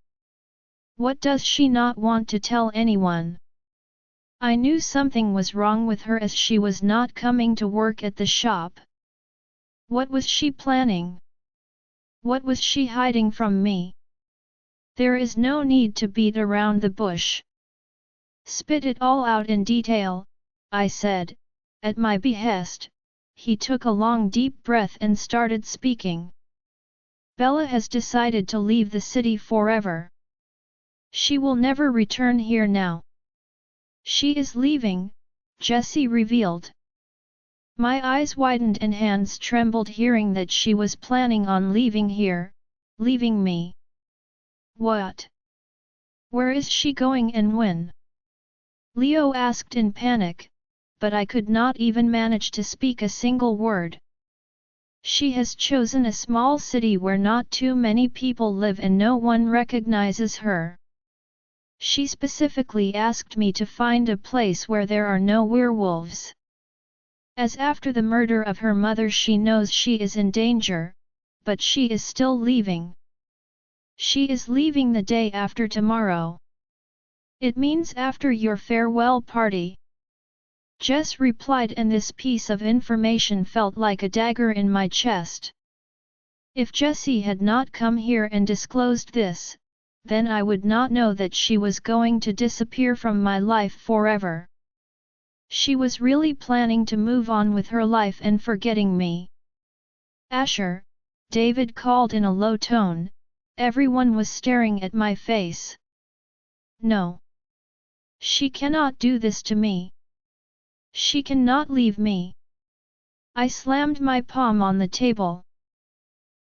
What does she not want to tell anyone? I knew something was wrong with her as she was not coming to work at the shop. What was she planning? What was she hiding from me? There is no need to beat around the bush. Spit it all out in detail, I said, at my behest. He took a long deep breath and started speaking. Bella has decided to leave the city forever. She will never return here now. She is leaving, Jessie revealed. My eyes widened and hands trembled hearing that she was planning on leaving here, leaving me. What? Where is she going and when? Leo asked in panic, but I could not even manage to speak a single word. She has chosen a small city where not too many people live and no one recognizes her. She specifically asked me to find a place where there are no werewolves. As after the murder of her mother she knows she is in danger, but she is still leaving. She is leaving the day after tomorrow. It means after your farewell party. Jess replied, and this piece of information felt like a dagger in my chest. If Jessie had not come here and disclosed this, then I would not know that she was going to disappear from my life forever. She was really planning to move on with her life and forgetting me. Asher, David called in a low tone. Everyone was staring at my face. No. She cannot do this to me. She cannot leave me. I slammed my palm on the table.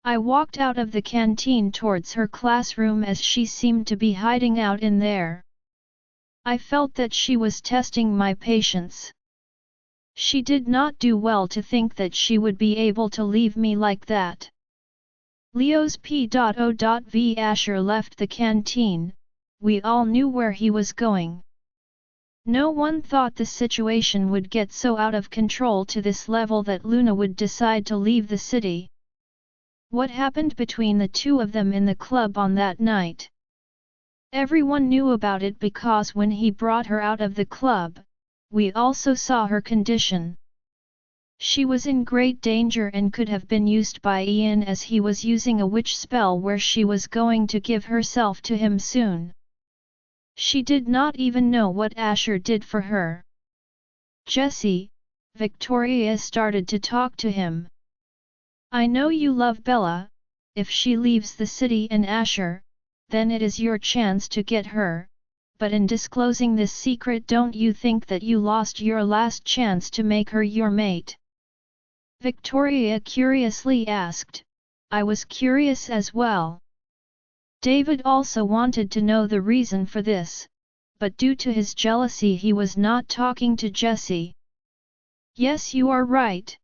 I walked out of the canteen towards her classroom as she seemed to be hiding out in there. I felt that she was testing my patience. She did not do well to think that she would be able to leave me like that. Leo's P.O.V. Asher left the canteen. We all knew where he was going. No one thought the situation would get so out of control to this level that Luna would decide to leave the city. What happened between the two of them in the club on that night? Everyone knew about it because when he brought her out of the club, we also saw her condition. She was in great danger and could have been used by Ian as he was using a witch spell where she was going to give herself to him soon. She did not even know what Asher did for her. Jessie, Victoria started to talk to him. I know you love Bella. If she leaves the city and Asher, then it is your chance to get her, but in disclosing this secret don't you think that you lost your last chance to make her your mate? Victoria curiously asked. I was curious as well. David also wanted to know the reason for this, but due to his jealousy he was not talking to Jessie. Yes, you are right.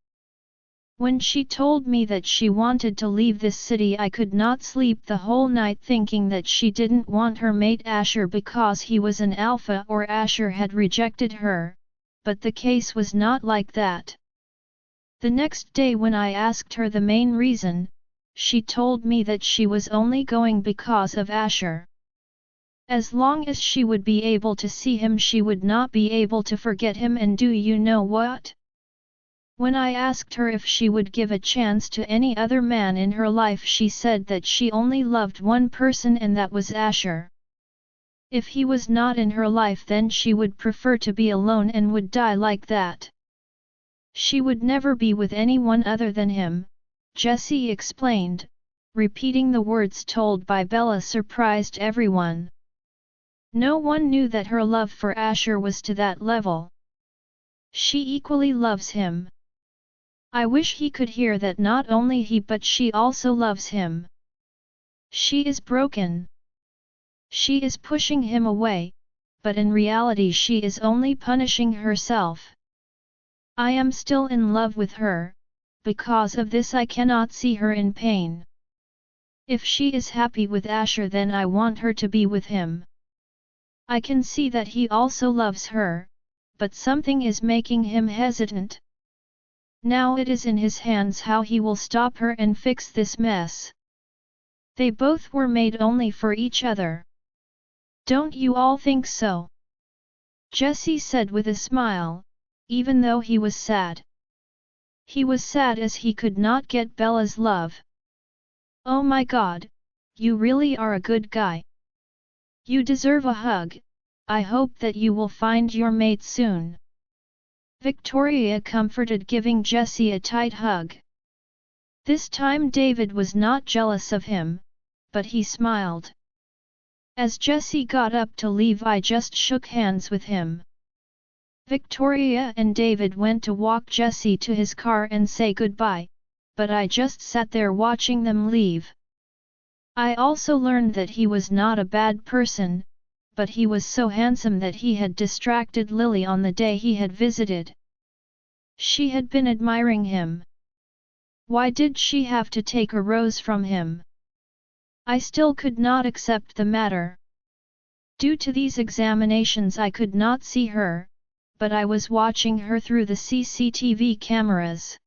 When she told me that she wanted to leave this city I could not sleep the whole night thinking that she didn't want her mate Asher because he was an alpha or Asher had rejected her, but the case was not like that. The next day when I asked her the main reason, she told me that she was only going because of Asher. As long as she would be able to see him she would not be able to forget him, and do you know what? When I asked her if she would give a chance to any other man in her life she said that she only loved one person and that was Asher. If he was not in her life then she would prefer to be alone and would die like that. She would never be with anyone other than him, Jessie explained, repeating the words told by Bella surprised everyone. No one knew that her love for Asher was to that level. She equally loves him. I wish he could hear that not only he but she also loves him. She is broken. She is pushing him away, but in reality she is only punishing herself. I am still in love with her, because of this I cannot see her in pain. If she is happy with Asher then I want her to be with him. I can see that he also loves her, but something is making him hesitant. Now it is in his hands how he will stop her and fix this mess. They both were made only for each other. Don't you all think so? Jessie said with a smile, even though he was sad. He was sad as he could not get Bella's love. Oh my God, you really are a good guy. You deserve a hug. I hope that you will find your mate soon. Victoria comforted, giving Jessie a tight hug. This time David was not jealous of him, but he smiled. As Jessie got up to leave I just shook hands with him. Victoria and David went to walk Jessie to his car and say goodbye, but I just sat there watching them leave. I also learned that he was not a bad person, but he was so handsome that he had distracted Lily on the day he had visited. She had been admiring him. Why did she have to take a rose from him? I still could not accept the matter. Due to these examinations I could not see her, but I was watching her through the CCTV cameras.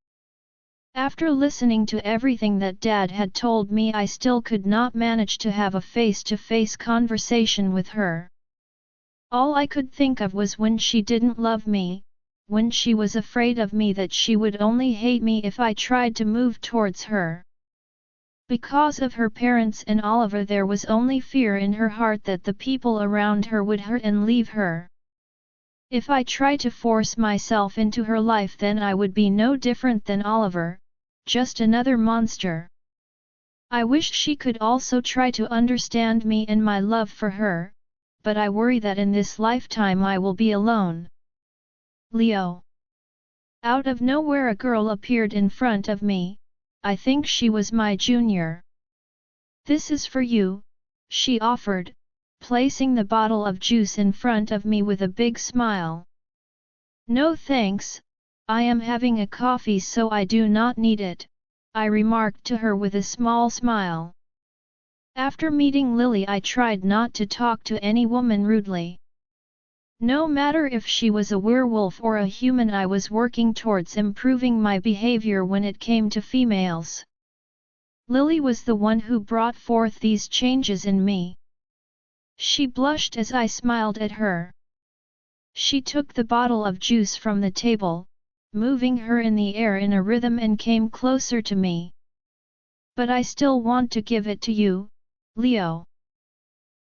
After listening to everything that Dad had told me I still could not manage to have a face-to-face conversation with her. All I could think of was when she didn't love me, when she was afraid of me, that she would only hate me if I tried to move towards her. Because of her parents and Oliver there was only fear in her heart that the people around her would hurt and leave her. If I try to force myself into her life then I would be no different than Oliver, just another monster. I wish she could also try to understand me and my love for her, but I worry that in this lifetime I will be alone. Leo. Out of nowhere a girl appeared in front of me. I think she was my junior. "This is for you," she offered, placing the bottle of juice in front of me with a big smile. "No thanks, I am having a coffee so I do not need it," I remarked to her with a small smile. After meeting Lily, I tried not to talk to any woman rudely. No matter if she was a werewolf or a human, I was working towards improving my behavior when it came to females. Lily was the one who brought forth these changes in me. She blushed as I smiled at her. She took the bottle of juice from the table, moving her in the air in a rhythm, and came closer to me. "But I still want to give it to you, Leo,"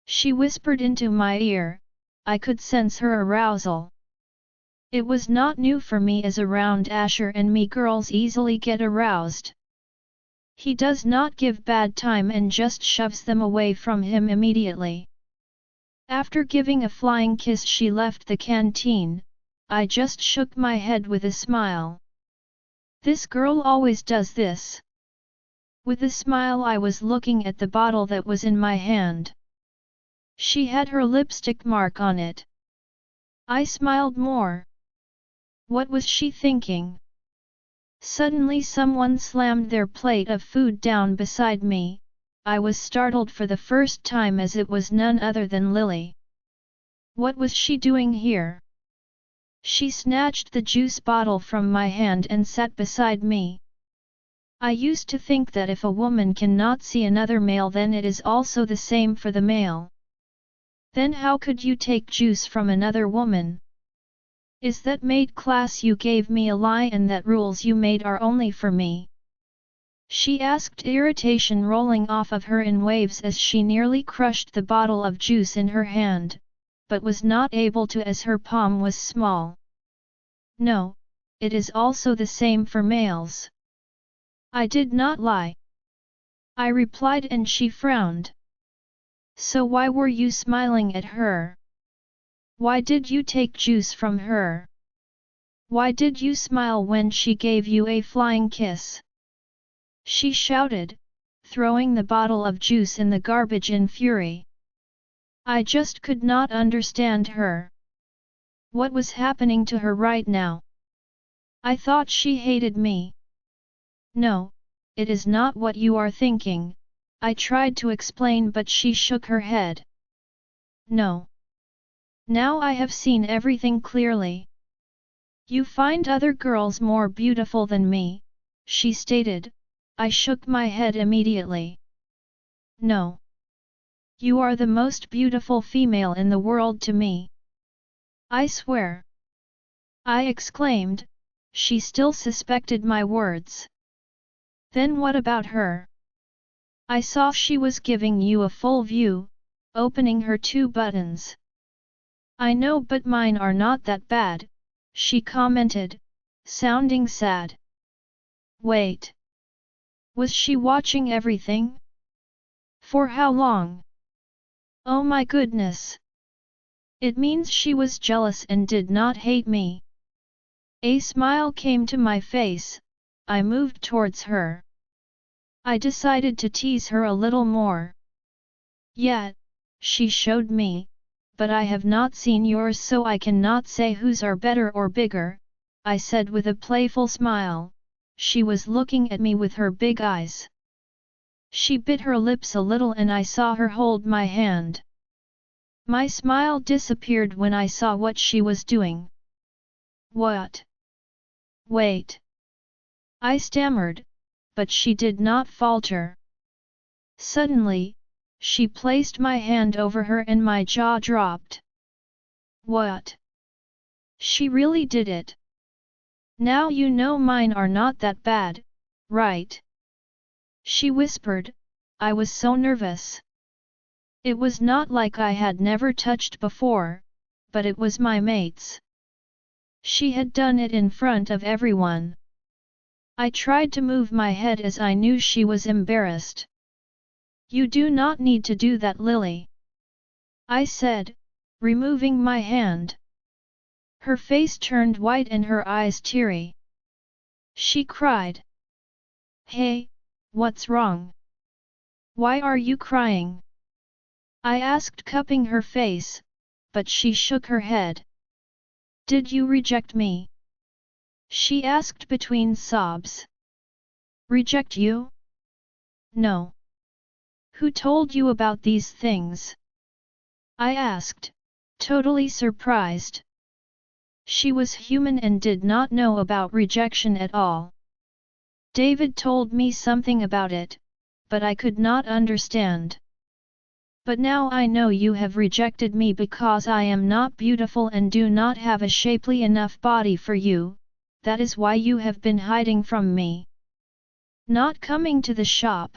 she whispered into my ear. I could sense her arousal. It was not new for me, as around Asher and me girls easily get aroused. He does not give bad time and just shoves them away from him immediately. After giving a flying kiss, she left the canteen. I just shook my head with a smile. This girl always does this. With a smile, I was looking at the bottle that was in my hand. She had her lipstick mark on it. I smiled more. What was she thinking? Suddenly someone slammed their plate of food down beside me. I was startled for the first time, as it was none other than Lily. What was she doing here? She snatched the juice bottle from my hand and sat beside me. I used to think that if a woman cannot see another male, then it is also the same for the male. Then how could you take juice from another woman? Is that maid class? You gave me a lie, and that rules you made are only for me?" she asked, irritation rolling off of her in waves as she nearly crushed the bottle of juice in her hand, but was not able to as her palm was small. "No, it is also the same for males." I did not lie, I replied, and she frowned. "So why were you smiling at her? Why did you take juice from her? Why did you smile when she gave you a flying kiss?" she shouted, throwing the bottle of juice in the garbage in fury. I just could not understand her. What was happening to her right now? I thought she hated me. "No, it is not what you are thinking," I tried to explain, but she shook her head. "No. Now I have seen everything clearly. You find other girls more beautiful than me," she stated. I shook my head immediately. "No. You are the most beautiful female in the world to me. I swear," I exclaimed. She still suspected my words. "Then what about her? I saw she was giving you a full view, opening her 2 buttons." "I know, but mine are not that bad," she commented, sounding sad. "Wait. Was she watching everything? For how long? Oh my goodness! It means she was jealous and did not hate me." A smile came to my face. I moved towards her. I decided to tease her a little more. "Yeah," she showed me, "but I have not seen yours, so I cannot say whose are better or bigger," I said with a playful smile. She was looking at me with her big eyes. She bit her lips a little and I saw her hold my hand. My smile disappeared when I saw what she was doing. "What? Wait," I stammered, but she did not falter. Suddenly, she placed my hand over her and my jaw dropped. "What? She really did it? Now you know mine are not that bad, right?" she whispered. I was so nervous. It was not like I had never touched before, but it was my mate's. She had done it in front of everyone. I tried to move my head as I knew she was embarrassed. "You do not need to do that, Lily," I said, removing my hand. Her face turned white and her eyes teary. She cried. Hey, what's wrong? Why are you crying? I asked, cupping her face, but she shook her head. Did you reject me? She asked between sobs. Reject you? No. Who told you about these things? I asked, totally surprised. She was human and did not know about rejection at all. David told me something about it, but I could not understand. But now I know you have rejected me because I am not beautiful and do not have a shapely enough body for you, that is why you have been hiding from me. Not coming to the shop,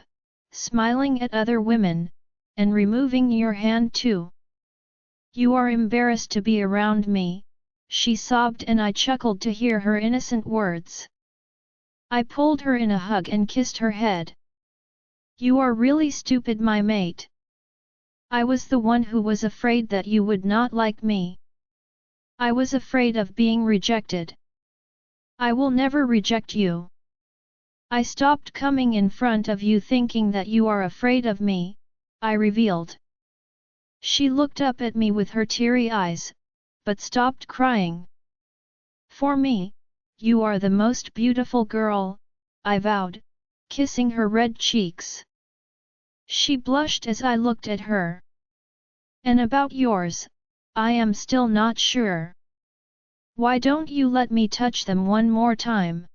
smiling at other women, and removing your hand too. You are embarrassed to be around me, she sobbed, and I chuckled to hear her innocent words. I pulled her in a hug and kissed her head. You are really stupid, my mate. I was the one who was afraid that you would not like me. I was afraid of being rejected. I will never reject you. I stopped coming in front of you thinking that you are afraid of me, I revealed. She looked up at me with her teary eyes, but stopped crying. For me, you are the most beautiful girl, I vowed, kissing her red cheeks. She blushed as I looked at her. And about yours, I am still not sure. Why don't you let me touch them one more time?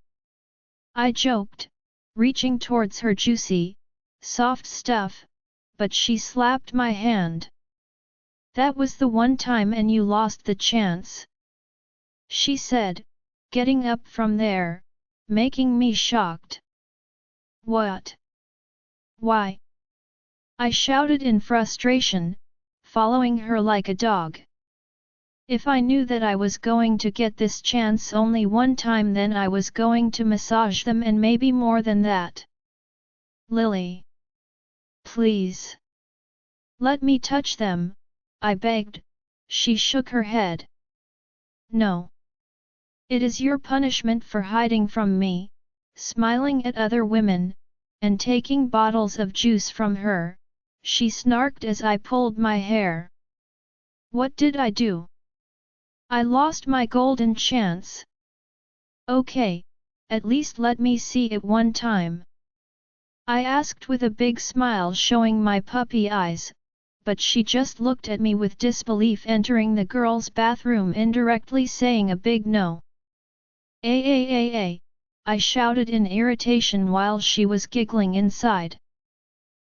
I joked, reaching towards her juicy, soft stuff, but she slapped my hand. That was the one time and you lost the chance, she said, getting up from there, making me shocked. What? Why? I shouted in frustration, following her like a dog. If I knew that I was going to get this chance only one time, then I was going to massage them and maybe more than that. Lily. Please. Let me touch them, I begged. She shook her head. No. It is your punishment for hiding from me, smiling at other women, and taking bottles of juice from her, she snarked as I pulled my hair. What did I do? I lost my golden chance. Okay, at least let me see it one time. I asked with a big smile showing my puppy eyes, but she just looked at me with disbelief, entering the girls' bathroom indirectly saying a big no. I shouted in irritation while she was giggling inside.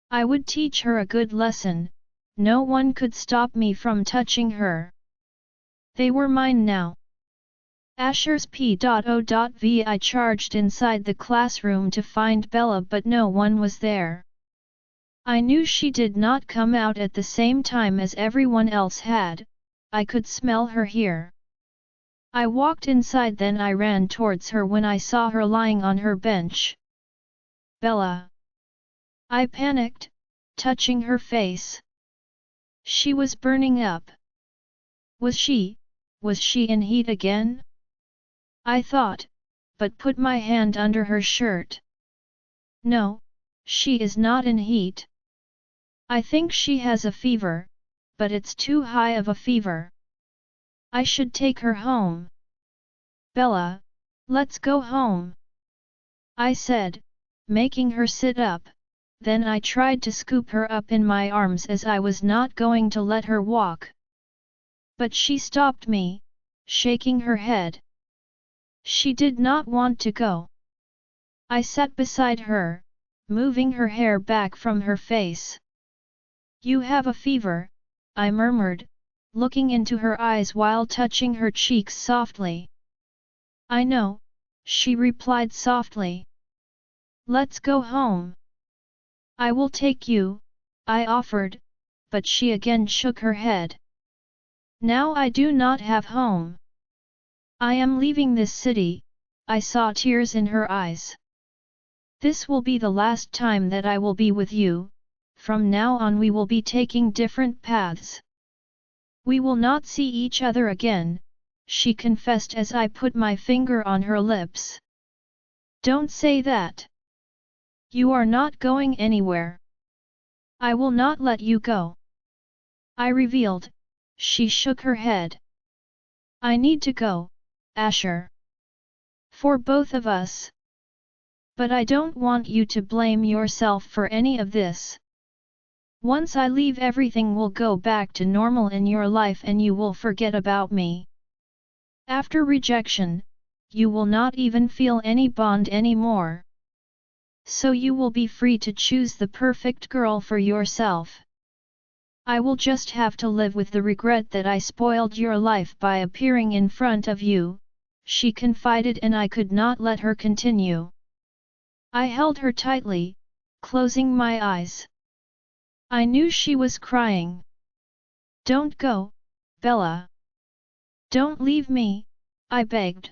I would teach her a good lesson, no one could stop me from touching her. They were mine now. Asher's P.O.V. I charged inside the classroom to find Bella, but no one was there. I knew she did not come out at the same time as everyone else had, I could smell her here. I walked inside, then I ran towards her when I saw her lying on her bench. Bella! I panicked, touching her face. She was burning up. Was she in heat again? I thought, but put my hand under her shirt. No, she is not in heat. I think she has a fever, but it's too high of a fever. I should take her home. Bella, let's go home, I said, making her sit up. Then I tried to scoop her up in my arms as I was not going to let her walk. But she stopped me, shaking her head. She did not want to go. I sat beside her, moving her hair back from her face. You have a fever, I murmured, looking into her eyes while touching her cheeks softly. I know, she replied softly. Let's go home. I will take you, I offered, but she again shook her head. Now I do not have home. I am leaving this city, I saw tears in her eyes. This will be the last time that I will be with you, from now on we will be taking different paths. We will not see each other again, she confessed as I put my finger on her lips. Don't say that. You are not going anywhere. I will not let you go. I revealed. She shook her head. I need to go, Asher. For both of us. But I don't want you to blame yourself for any of this. Once I leave, everything will go back to normal in your life and you will forget about me. After rejection, you will not even feel any bond anymore. So you will be free to choose the perfect girl for yourself. I will just have to live with the regret that I spoiled your life by appearing in front of you, she confided, and I could not let her continue. I held her tightly, closing my eyes. I knew she was crying. Don't go, Bella. Don't leave me, I begged.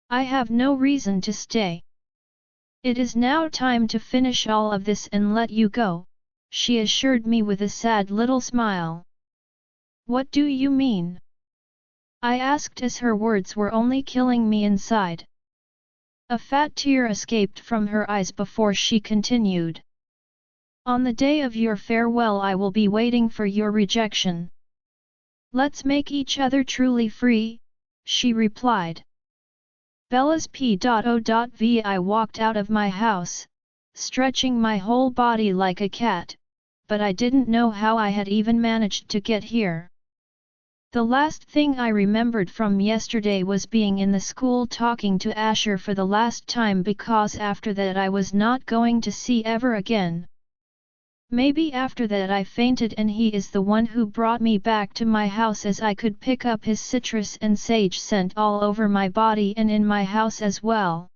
I have no reason to stay. It is now time to finish all of this and let you go, she assured me with a sad little smile. What do you mean? I asked as her words were only killing me inside. A fat tear escaped from her eyes before she continued. On the day of your farewell I will be waiting for your rejection. Let's make each other truly free, she replied. Bella's P.O.V. I walked out of my house, stretching my whole body like a cat, but I didn't know how I had even managed to get here. The last thing I remembered from yesterday was being in the school talking to Asher for the last time, because after that I was not going to see ever again. Maybe after that I fainted and he is the one who brought me back to my house, as I could pick up his citrus and sage scent all over my body and in my house as well.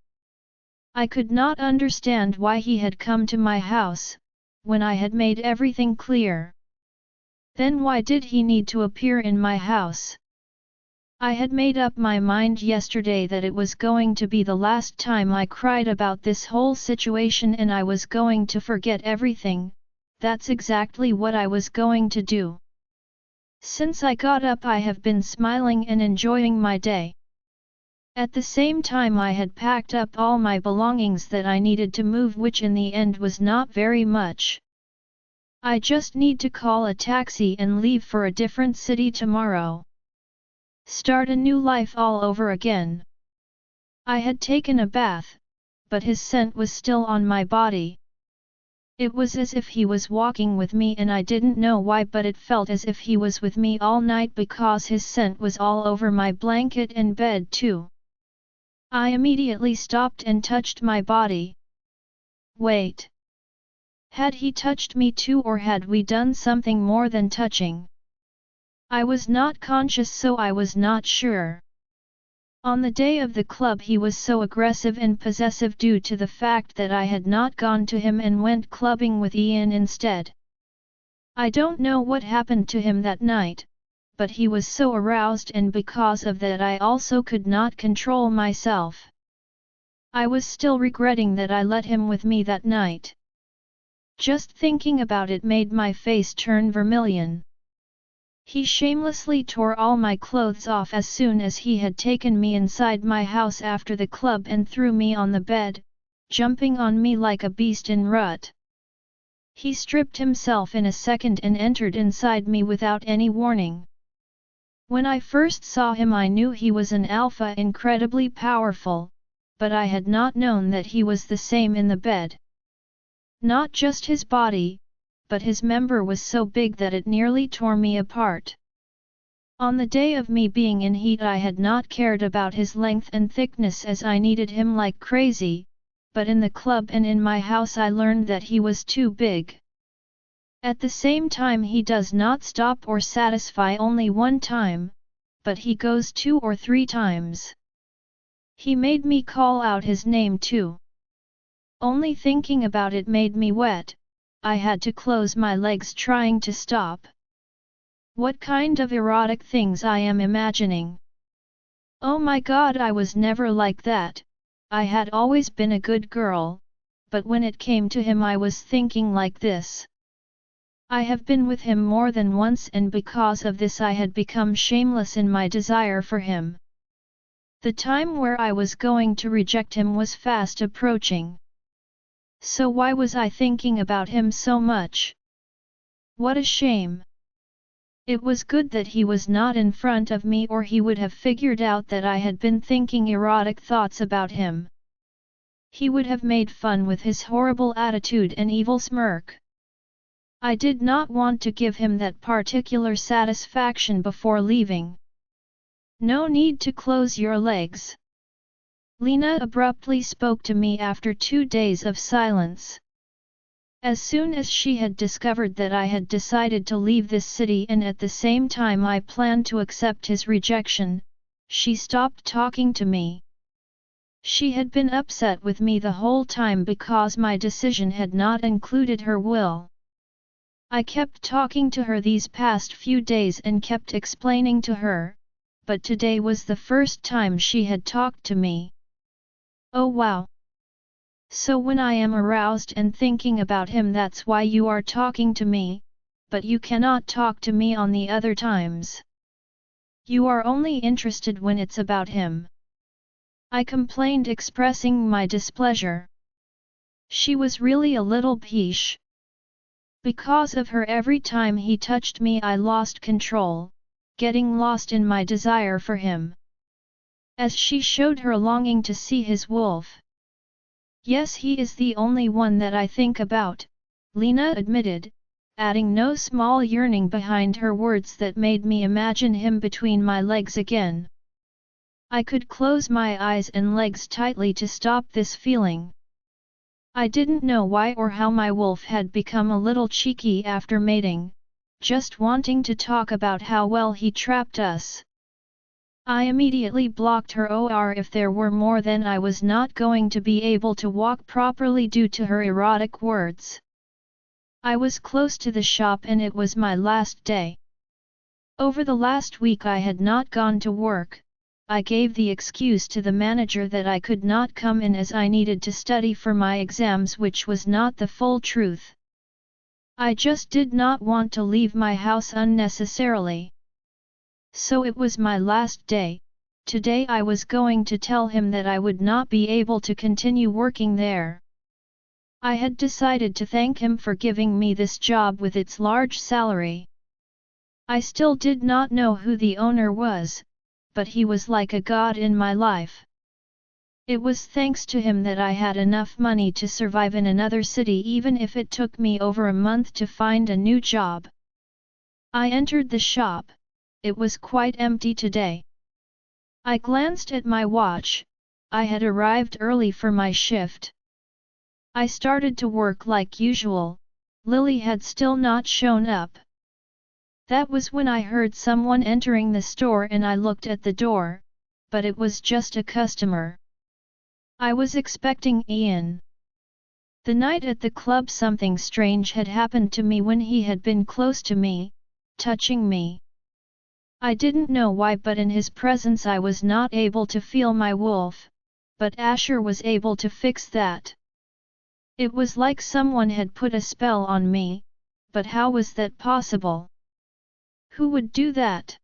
I could not understand why he had come to my house, when I had made everything clear. Then why did he need to appear in my house? I had made up my mind yesterday that it was going to be the last time I cried about this whole situation and I was going to forget everything. That's exactly what I was going to do. Since I got up I have been smiling and enjoying my day. At the same time I had packed up all my belongings that I needed to move, which in the end was not very much. I just need to call a taxi and leave for a different city tomorrow. Start a new life all over again. I had taken a bath, but his scent was still on my body. It was as if he was walking with me and I didn't know why, but it felt as if he was with me all night because his scent was all over my blanket and bed too. I immediately stopped and touched my body. Wait. Had he touched me too, or had we done something more than touching? I was not conscious, so I was not sure. On the day of the club he was so aggressive and possessive due to the fact that I had not gone to him and went clubbing with Ian instead. I don't know what happened to him that night, but he was so aroused, and because of that I also could not control myself. I was still regretting that I let him with me that night. Just thinking about it made my face turn vermilion. He shamelessly tore all my clothes off as soon as he had taken me inside my house after the club and threw me on the bed, jumping on me like a beast in rut. He stripped himself in a second and entered inside me without any warning. When I first saw him I knew he was an alpha, incredibly powerful, but I had not known that he was the same in the bed. Not just his body, but his member was so big that it nearly tore me apart. On the day of me being in heat I had not cared about his length and thickness, as I needed him like crazy, but in the club and in my house I learned that he was too big. At the same time he does not stop or satisfy only one time, but he goes 2 or 3 times. He made me call out his name too. Only thinking about it made me wet. I had to close my legs trying to stop. What kind of erotic things I am imagining? Oh my god, I was never like that. I had always been a good girl, but when it came to him I was thinking like this. I have been with him more than once, and because of this I had become shameless in my desire for him. The time where I was going to reject him was fast approaching. So why was I thinking about him so much? What a shame. It was good that he was not in front of me, or he would have figured out that I had been thinking erotic thoughts about him. He would have made fun with his horrible attitude and evil smirk. I did not want to give him that particular satisfaction before leaving. No need to close your legs. Lena abruptly spoke to me after 2 days of silence. As soon as she had discovered that I had decided to leave this city and at the same time I planned to accept his rejection, she stopped talking to me. She had been upset with me the whole time because my decision had not included her will. I kept talking to her these past few days and kept explaining to her, but today was the first time she had talked to me. Oh wow! So when I am aroused and thinking about him, that's why you are talking to me, but you cannot talk to me on the other times. You are only interested when it's about him. I complained, expressing my displeasure. She was really a little peevish. Because of her, every time he touched me I lost control, getting lost in my desire for him. As she showed her longing to see his wolf. Yes, he is the only one that I think about, Lena admitted, adding no small yearning behind her words that made me imagine him between my legs again. I could close my eyes and legs tightly to stop this feeling. I didn't know why or how my wolf had become a little cheeky after mating, just wanting to talk about how well he trapped us. I immediately blocked her, or if there were more then I was not going to be able to walk properly due to her erotic words. I was close to the shop and it was my last day. Over the last week I had not gone to work. I gave the excuse to the manager that I could not come in as I needed to study for my exams, which was not the full truth. I just did not want to leave my house unnecessarily. So it was my last day. Today I was going to tell him that I would not be able to continue working there. I had decided to thank him for giving me this job with its large salary. I still did not know who the owner was, but he was like a god in my life. It was thanks to him that I had enough money to survive in another city, even if it took me over a month to find a new job. I entered the shop. It was quite empty today. I glanced at my watch. I had arrived early for my shift. I started to work like usual. Lily had still not shown up. That was when I heard someone entering the store and I looked at the door, but it was just a customer. I was expecting Ian. The night at the club something strange had happened to me when he had been close to me, touching me. I didn't know why, but in his presence I was not able to feel my wolf, but Asher was able to fix that. It was like someone had put a spell on me, but how was that possible? Who would do that?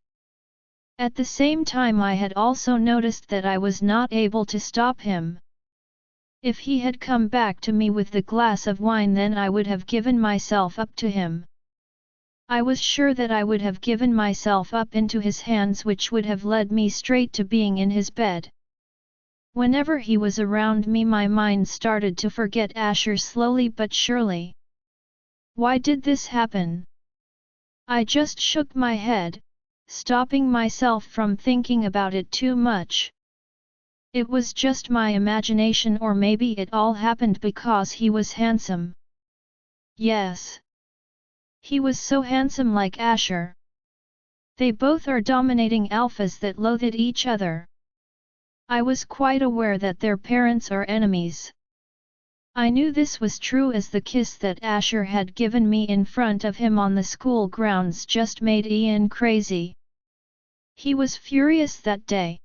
At the same time I had also noticed that I was not able to stop him. If he had come back to me with the glass of wine, then I would have given myself up to him. I was sure that I would have given myself up into his hands, which would have led me straight to being in his bed. Whenever he was around me, my mind started to forget Asher slowly but surely. Why did this happen? I just shook my head, stopping myself from thinking about it too much. It was just my imagination, or maybe it all happened because he was handsome. Yes. He was so handsome, like Asher. They both are dominating alphas that loathed each other. I was quite aware that their parents are enemies. I knew this was true, as the kiss that Asher had given me in front of him on the school grounds just made Ian crazy. He was furious that day.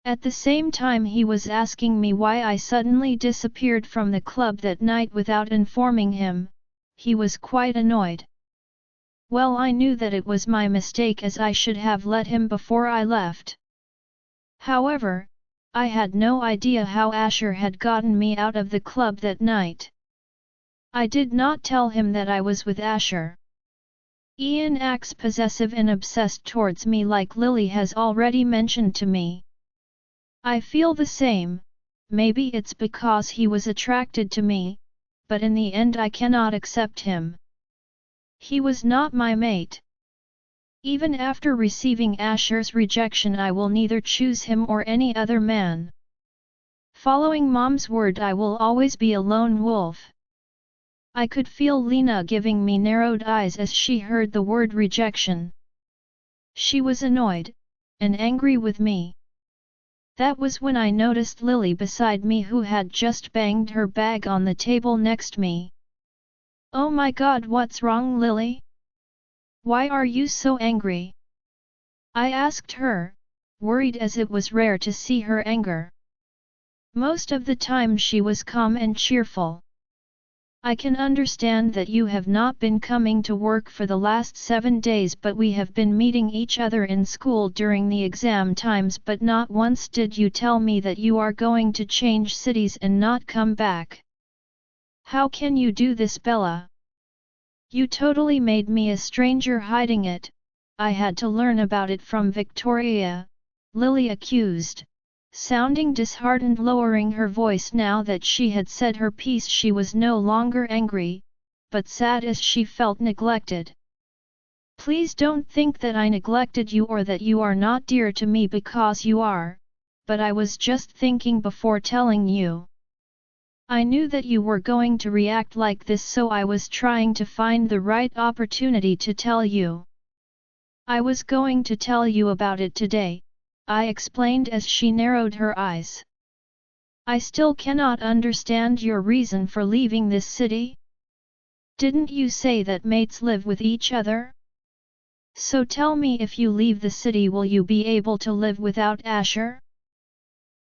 At the same time he was asking me why I suddenly disappeared from the club that night without informing him. He was quite annoyed. Well, I knew that it was my mistake, as I should have let him before I left. However, I had no idea how Asher had gotten me out of the club that night. I did not tell him that I was with Asher. Ian acts possessive and obsessed towards me like Lily has already mentioned to me. I feel the same, maybe it's because he was attracted to me, but in the end I cannot accept him. He was not my mate. Even after receiving Asher's rejection I will neither choose him or any other man. Following Mom's word I will always be a lone wolf. I could feel Lena giving me narrowed eyes as she heard the word rejection. She was annoyed, and angry with me. That was when I noticed Lily beside me who had just banged her bag on the table next me. Oh my god, what's wrong, Lily? Why are you so angry? I asked her, worried as it was rare to see her anger. Most of the time she was calm and cheerful. I can understand that you have not been coming to work for the last 7 days, but we have been meeting each other in school during the exam times, but not once did you tell me that you are going to change cities and not come back. How can you do this, Bella? You totally made me a stranger hiding it. I had to learn about it from Victoria, Lily accused. Sounding disheartened, lowering her voice now that she had said her piece. She was no longer angry, but sad as she felt neglected. Please don't think that I neglected you or that you are not dear to me, because you are, but I was just thinking before telling you. I knew that you were going to react like this, so I was trying to find the right opportunity to tell you. I was going to tell you about it today, I explained as she narrowed her eyes. I still cannot understand your reason for leaving this city. Didn't you say that mates live with each other? So tell me, if you leave the city will you be able to live without Asher?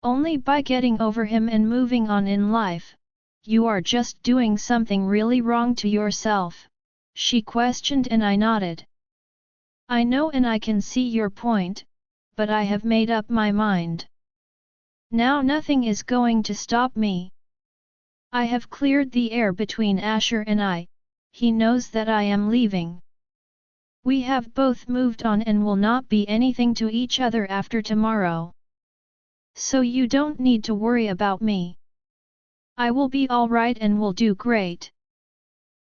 Only by getting over him and moving on in life. You are just doing something really wrong to yourself, she questioned, and I nodded. I know and I can see your point, but I have made up my mind. Now nothing is going to stop me. I have cleared the air between Asher and I. He knows that I am leaving. We have both moved on and will not be anything to each other after tomorrow. So you don't need to worry about me. I will be alright and will do great.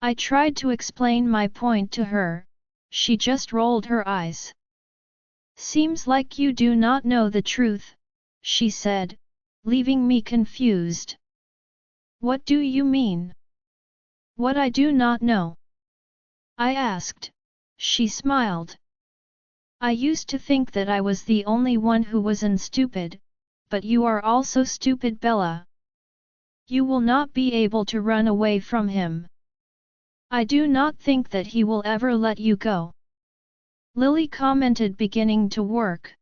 I tried to explain my point to her. She just rolled her eyes. Seems like you do not know the truth, she said, leaving me confused. What do you mean? What I do not know? I asked. She smiled. I used to think that I was the only one who wasn't stupid, but you are also stupid, Bella. You will not be able to run away from him. I do not think that he will ever let you go. Lily commented, beginning to work.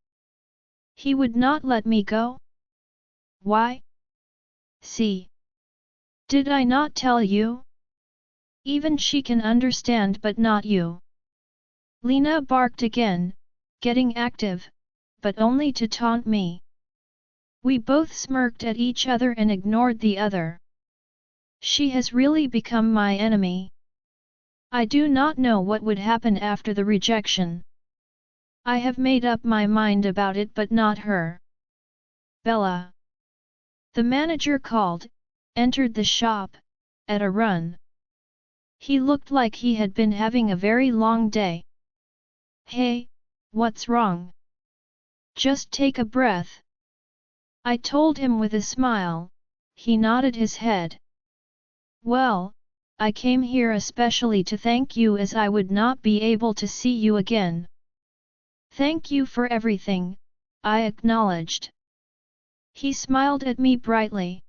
He would not let me go? Why? See? Did I not tell you? Even she can understand, but not you. Lena barked again, getting active, but only to taunt me. We both smirked at each other and ignored the other. She has really become my enemy. I do not know what would happen after the rejection. I have made up my mind about it, but not her. Bella. The manager called, entered the shop, at a run. He looked like he had been having a very long day. Hey, what's wrong? Just take a breath. I told him with a smile. He nodded his head. Well, I came here especially to thank you, as I would not be able to see you again. Thank you for everything, I acknowledged. He smiled at me brightly.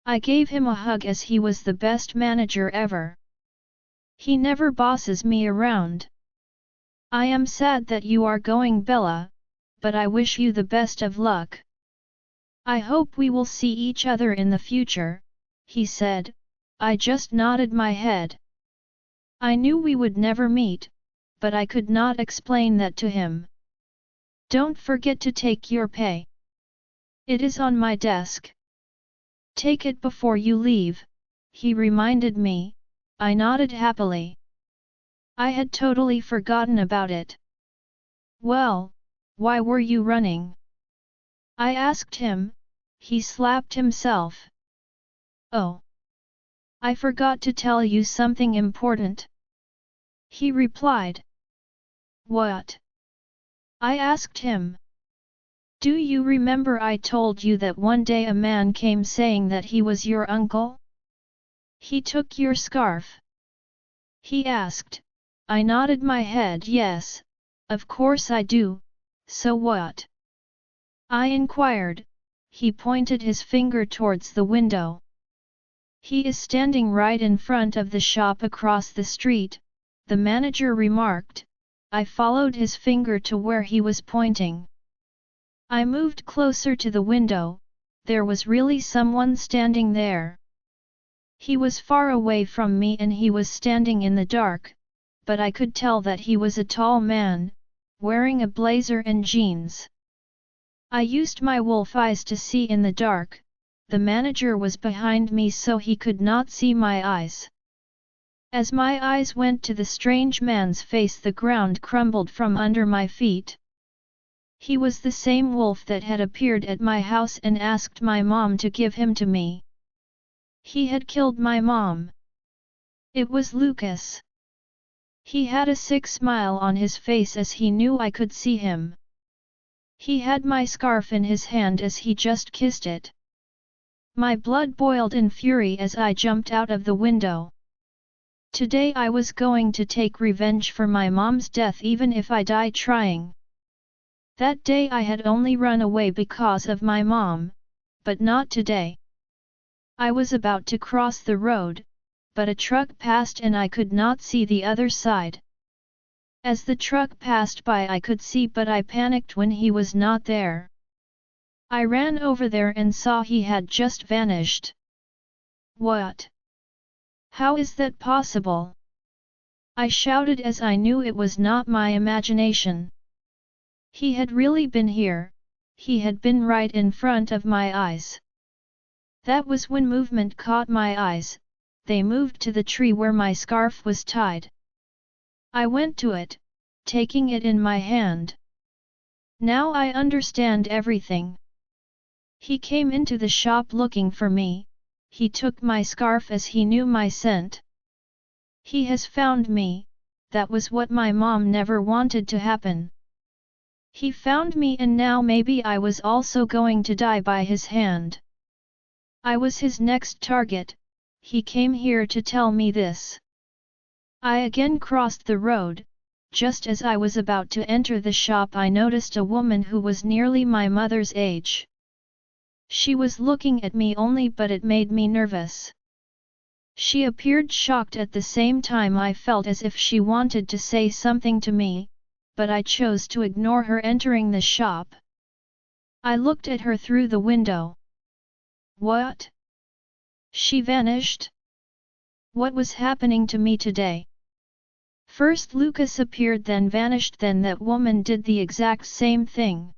I gave him a hug as he was the best manager ever. He never bosses me around. I am sad that you are going, Bella, but I wish you the best of luck. I hope we will see each other in the future, he said. I just nodded my head. I knew we would never meet, but I could not explain that to him. Don't forget to take your pay. It is on my desk. Take it before you leave, he reminded me. I nodded happily. I had totally forgotten about it. Well, why were you running? I asked him. He slapped himself. Oh. I forgot to tell you something important. He replied. What? I asked him. Do you remember I told you that one day a man came saying that he was your uncle? He took your scarf. He asked. I nodded my head yes, of course I do, so what? I inquired. He pointed his finger towards the window. He is standing right in front of the shop across the street, the manager remarked. I followed his finger to where he was pointing. I moved closer to the window. There was really someone standing there. He was far away from me and he was standing in the dark, but I could tell that he was a tall man, wearing a blazer and jeans. I used my wolf eyes to see in the dark. The manager was behind me so he could not see my eyes. As my eyes went to the strange man's face, the ground crumbled from under my feet. He was the same wolf that had appeared at my house and asked my mom to give him to me. He had killed my mom. It was Lucas. He had a sick smile on his face as he knew I could see him. He had my scarf in his hand as he just kissed it. My blood boiled in fury as I jumped out of the window. Today I was going to take revenge for my mom's death even if I die trying. That day I had only run away because of my mom, but not today. I was about to cross the road, but a truck passed and I could not see the other side. As the truck passed by I could see, but I panicked when he was not there. I ran over there and saw he had just vanished. What? How is that possible? I shouted as I knew it was not my imagination. He had really been here, he had been right in front of my eyes. That was when movement caught my eyes. They moved to the tree where my scarf was tied. I went to it, taking it in my hand. Now I understand everything. He came into the shop looking for me. He took my scarf as he knew my scent. He has found me. That was what my mom never wanted to happen. He found me and now maybe I was also going to die by his hand. I was his next target. He came here to tell me this. I again crossed the road. Just as I was about to enter the shop I noticed a woman who was nearly my mother's age. She was looking at me only, but it made me nervous. She appeared shocked at the same time. I felt as if she wanted to say something to me, but I chose to ignore her entering the shop. I looked at her through the window. What? She vanished? What was happening to me today? First Lucas appeared, then vanished, then that woman did the exact same thing.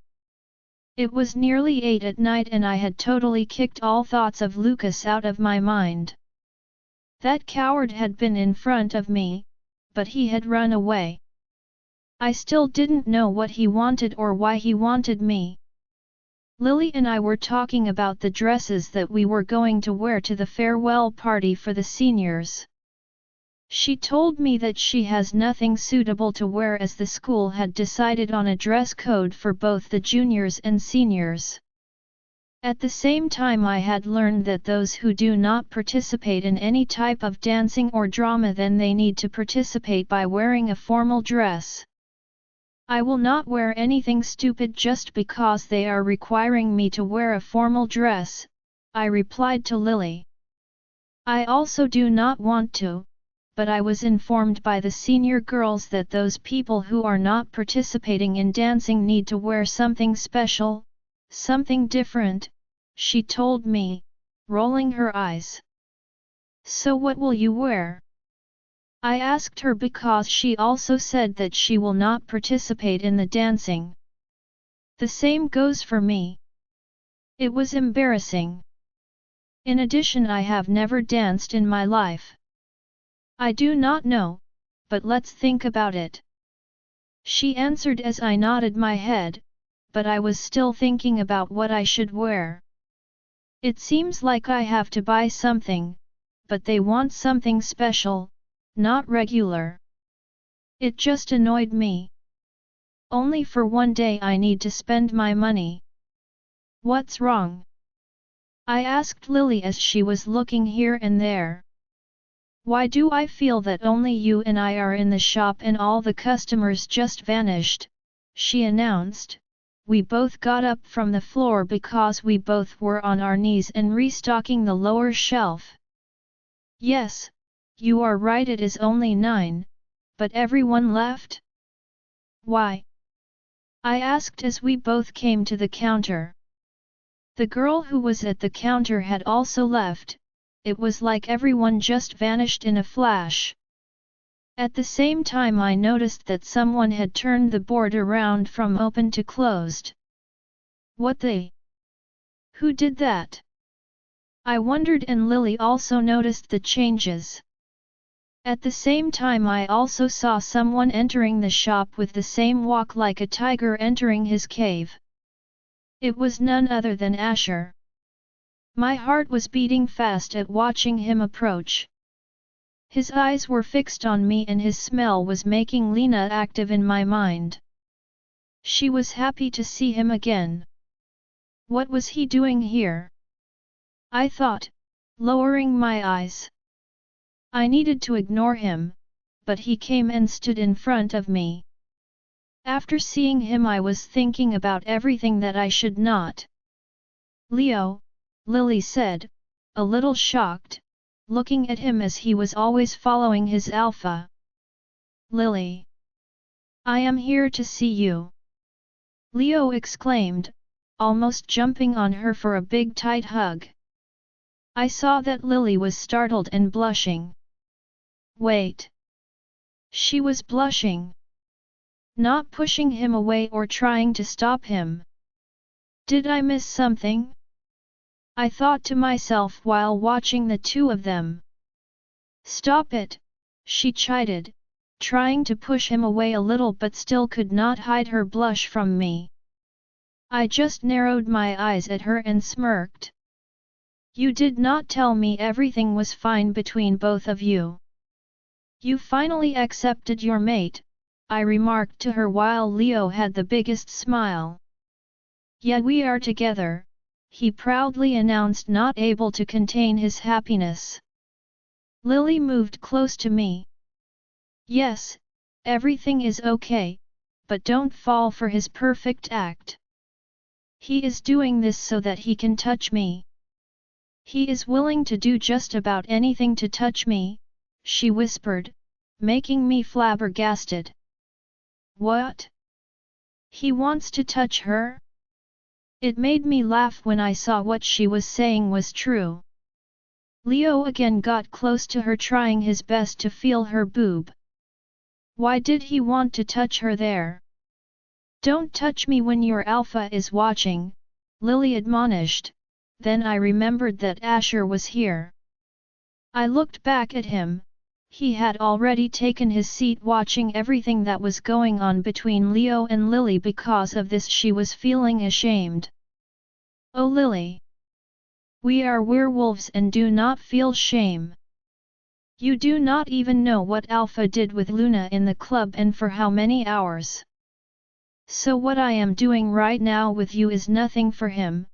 It was nearly 8 at night and I had totally kicked all thoughts of Lucas out of my mind. That coward had been in front of me, but he had run away. I still didn't know what he wanted or why he wanted me. Lily and I were talking about the dresses that we were going to wear to the farewell party for the seniors. She told me that she has nothing suitable to wear as the school had decided on a dress code for both the juniors and seniors. At the same time I had learned that those who do not participate in any type of dancing or drama, then they need to participate by wearing a formal dress. I will not wear anything stupid just because they are requiring me to wear a formal dress, I replied to Lily. I also do not want to, but I was informed by the senior girls that those people who are not participating in dancing need to wear something special, something different, she told me, rolling her eyes. So what will you wear? I asked her because she also said that she will not participate in the dancing. The same goes for me. It was embarrassing. In addition, I have never danced in my life. I do not know, but let's think about it. She answered as I nodded my head, but I was still thinking about what I should wear. It seems like I have to buy something, but they want something special, not regular. It just annoyed me. Only for one day I need to spend my money. What's wrong? I asked Lily as she was looking here and there. Why do I feel that only you and I are in the shop and all the customers just vanished? She announced. We both got up from the floor because we both were on our knees and restocking the lower shelf. Yes, you are right, it is only 9, but everyone left? Why? I asked as we both came to the counter. The girl who was at the counter had also left. It was like everyone just vanished in a flash. At the same time I noticed that someone had turned the board around from open to closed. What the? Who did that? I wondered, and Lily also noticed the changes. At the same time I also saw someone entering the shop with the same walk like a tiger entering his cave. It was none other than Asher. My heart was beating fast at watching him approach. His eyes were fixed on me and his smell was making Lena active in my mind. She was happy to see him again. What was he doing here? I thought, lowering my eyes. I needed to ignore him, but he came and stood in front of me. After seeing him I was thinking about everything that I should not. Leo, Lily said, a little shocked, looking at him as he was always following his alpha. Lily. I am here to see you. Leo exclaimed, almost jumping on her for a big tight hug. I saw that Lily was startled and blushing. Wait. She was blushing. Not pushing him away or trying to stop him. Did I miss something? I thought to myself while watching the two of them. Stop it, she chided, trying to push him away a little but still could not hide her blush from me. I just narrowed my eyes at her and smirked. You did not tell me everything was fine between both of you. You finally accepted your mate, I remarked to her while Leo had the biggest smile. Yeah, we are together, he proudly announced, not able to contain his happiness. Lily moved close to me. Yes, everything is okay, but don't fall for his perfect act. He is doing this so that he can touch me. He is willing to do just about anything to touch me, she whispered, making me flabbergasted. What? He wants to touch her? It made me laugh when I saw what she was saying was true. Leo again got close to her, trying his best to feel her boob. Why did he want to touch her there? Don't touch me when your alpha is watching, Lily admonished. Then I remembered that Asher was here. I looked back at him. He had already taken his seat watching everything that was going on between Leo and Lily. Because of this she was feeling ashamed. Oh Lily! We are werewolves and do not feel shame. You do not even know what Alpha did with Luna in the club and for how many hours. So what I am doing right now with you is nothing for him,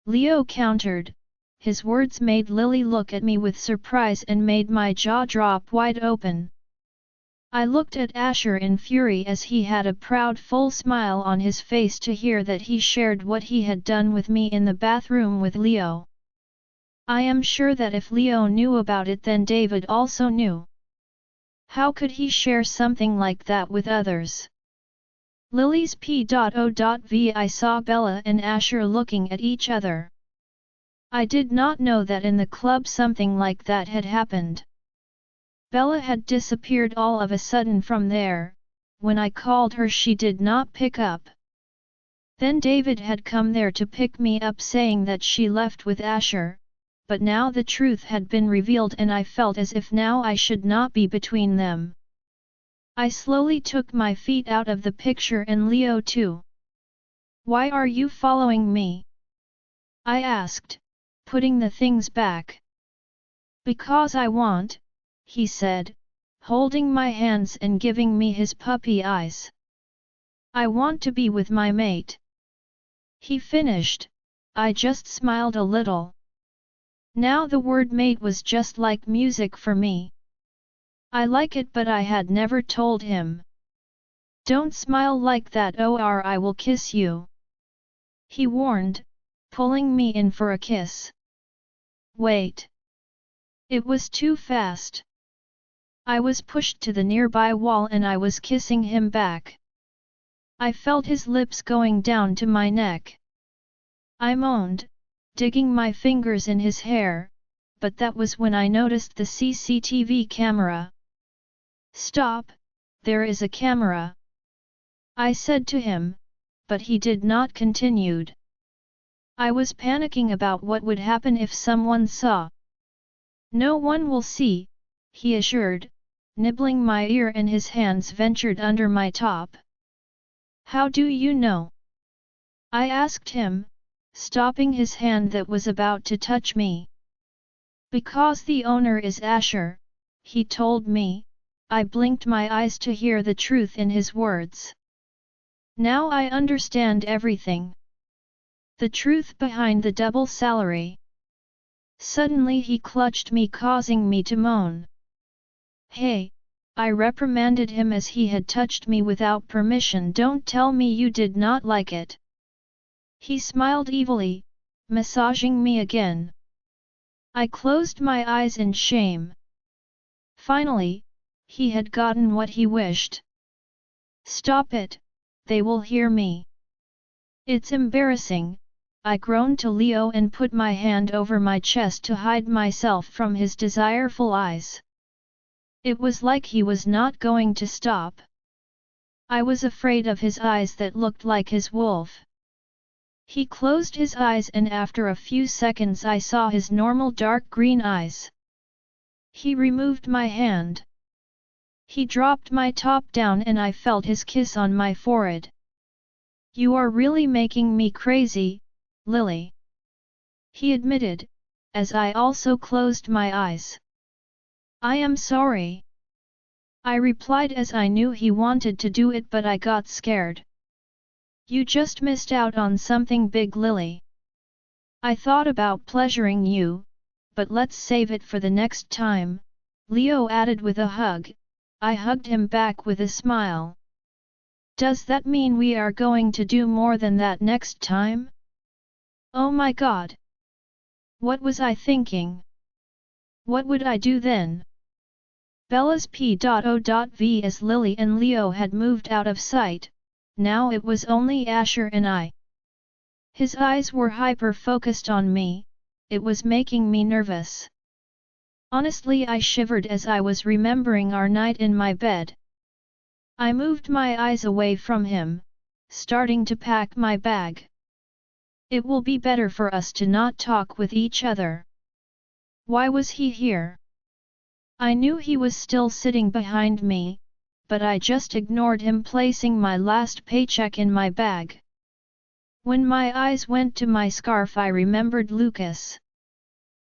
Leo countered. His words made Lily look at me with surprise and made my jaw drop wide open. I looked at Asher in fury as he had a proud full smile on his face to hear that he shared what he had done with me in the bathroom with Leo. I am sure that if Leo knew about it, then David also knew. How could he share something like that with others? Lily's P.O.V. I saw Bella and Asher looking at each other. I did not know that in the club something like that had happened. Bella had disappeared all of a sudden from there. When I called her she did not pick up. Then David had come there to pick me up saying that she left with Asher, but now the truth had been revealed and I felt as if now I should not be between them. I slowly took my feet out of the picture and Leo too. "Why are you following me?" I asked, putting the things back. "Because I want," he said, holding my hands and giving me his puppy eyes. "I want to be with my mate." He finished. I just smiled a little. Now the word mate was just like music for me. I like it, but I had never told him. "Don't smile like that or I will kiss you," he warned, pulling me in for a kiss. Wait. It was too fast. I was pushed to the nearby wall and I was kissing him back. I felt his lips going down to my neck. I moaned, digging my fingers in his hair, but that was when I noticed the CCTV camera. "Stop, there is a camera," I said to him, but he did not continued. I was panicking about what would happen if someone saw. "No one will see," he assured, nibbling my ear and his hands ventured under my top. "How do you know?" I asked him, stopping his hand that was about to touch me. "Because the owner is Asher," he told me. I blinked my eyes to hear the truth in his words. Now I understand everything. The truth behind the double salary. Suddenly he clutched me, causing me to moan. "Hey," I reprimanded him as he had touched me without permission. "Don't tell me you did not like it." He smiled evilly, massaging me again. I closed my eyes in shame. Finally, he had gotten what he wished. "Stop it, they will hear me." "It's embarrassing," I groaned to Leo and put my hand over my chest to hide myself from his desireful eyes. It was like he was not going to stop. I was afraid of his eyes that looked like his wolf. He closed his eyes and after a few seconds I saw his normal dark green eyes. He removed my hand. He dropped my top down and I felt his kiss on my forehead. "You are really making me crazy, Lily," he admitted, as I also closed my eyes. "I am sorry," I replied as I knew he wanted to do it but I got scared. "You just missed out on something big, Lily. I thought about pleasuring you, but let's save it for the next time," Leo added with a hug. I hugged him back with a smile. "Does that mean we are going to do more than that next time?" Oh my god! What was I thinking? What would I do then? Bella's P.O.V. As Lily and Leo had moved out of sight, now it was only Asher and I. His eyes were hyper-focused on me, it was making me nervous. Honestly, I shivered as I was remembering our night in my bed. I moved my eyes away from him, starting to pack my bag. It will be better for us to not talk with each other. Why was he here? I knew he was still sitting behind me, but I just ignored him, placing my last paycheck in my bag. When my eyes went to my scarf, I remembered Lucas.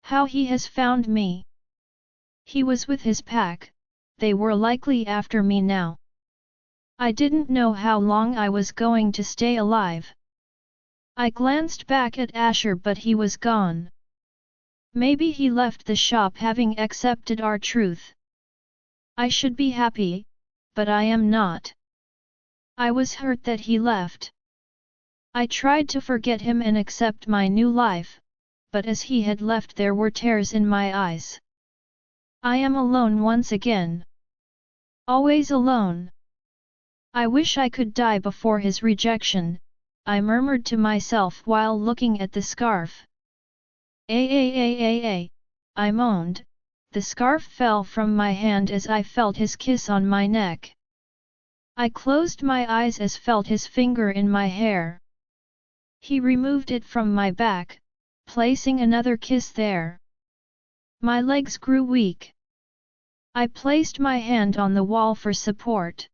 How he has found me. He was with his pack, they were likely after me now. I didn't know how long I was going to stay alive. I glanced back at Asher but he was gone. Maybe he left the shop having accepted our truth. I should be happy, but I am not. I was hurt that he left. I tried to forget him and accept my new life, but as he had left there were tears in my eyes. I am alone once again. Always alone. I wish I could die before his rejection, I murmured to myself while looking at the scarf. I moaned. The scarf fell from my hand as I felt his kiss on my neck. I closed my eyes as felt his finger in my hair. He removed it from my back, placing another kiss there. My legs grew weak. I placed my hand on the wall for support.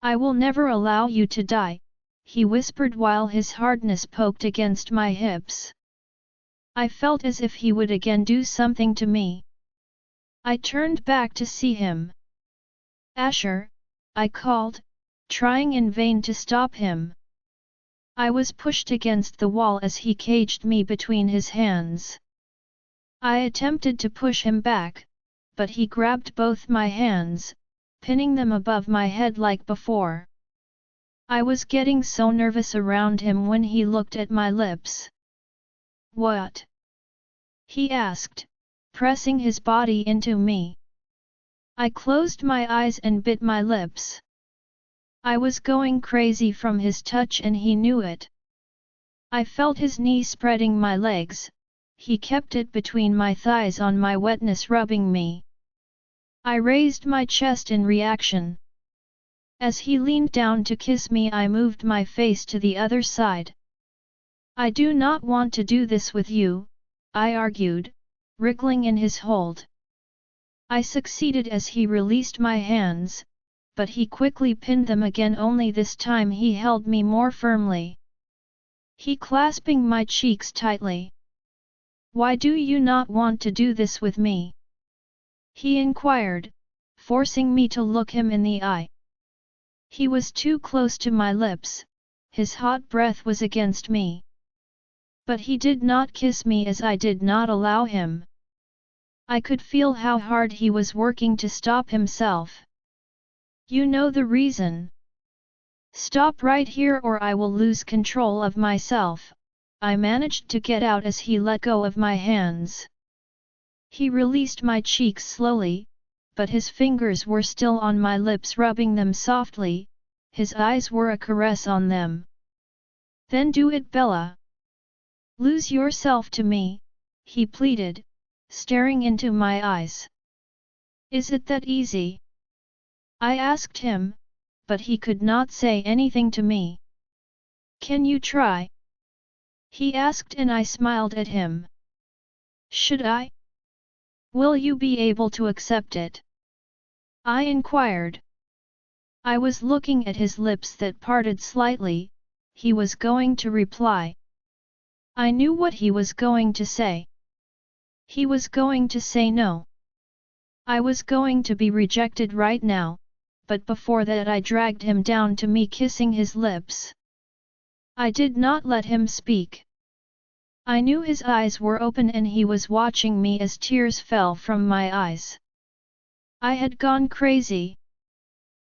I will never allow you to die, he whispered while his hardness poked against my hips. I felt as if he would again do something to me. I turned back to see him. Asher, I called, trying in vain to stop him. I was pushed against the wall as he caged me between his hands. I attempted to push him back, but he grabbed both my hands, pinning them above my head like before. I was getting so nervous around him when he looked at my lips. What? He asked, pressing his body into me. I closed my eyes and bit my lips. I was going crazy from his touch and he knew it. I felt his knee spreading my legs. He kept it between my thighs on my wetness rubbing me. I raised my chest in reaction. As he leaned down to kiss me, I moved my face to the other side. I do not want to do this with you, I argued, wriggling in his hold. I succeeded as he released my hands, but he quickly pinned them again, only this time he held me more firmly. He clasping my cheeks tightly. Why do you not want to do this with me? He inquired, forcing me to look him in the eye. He was too close to my lips, his hot breath was against me. But he did not kiss me as I did not allow him. I could feel how hard he was working to stop himself. You know the reason. Stop right here or I will lose control of myself, I managed to get out as he let go of my hands. He released my cheeks slowly, but his fingers were still on my lips rubbing them softly, his eyes were a caress on them. Then do it, Bella. Lose yourself to me, he pleaded, staring into my eyes. Is it that easy? I asked him, but he could not say anything to me. Can you try? He asked and I smiled at him. Should I? Will you be able to accept it? I inquired. I was looking at his lips that parted slightly, he was going to reply. I knew what he was going to say. He was going to say no. I was going to be rejected right now, but before that I dragged him down to me, kissing his lips. I did not let him speak. I knew his eyes were open and he was watching me as tears fell from my eyes. I had gone crazy.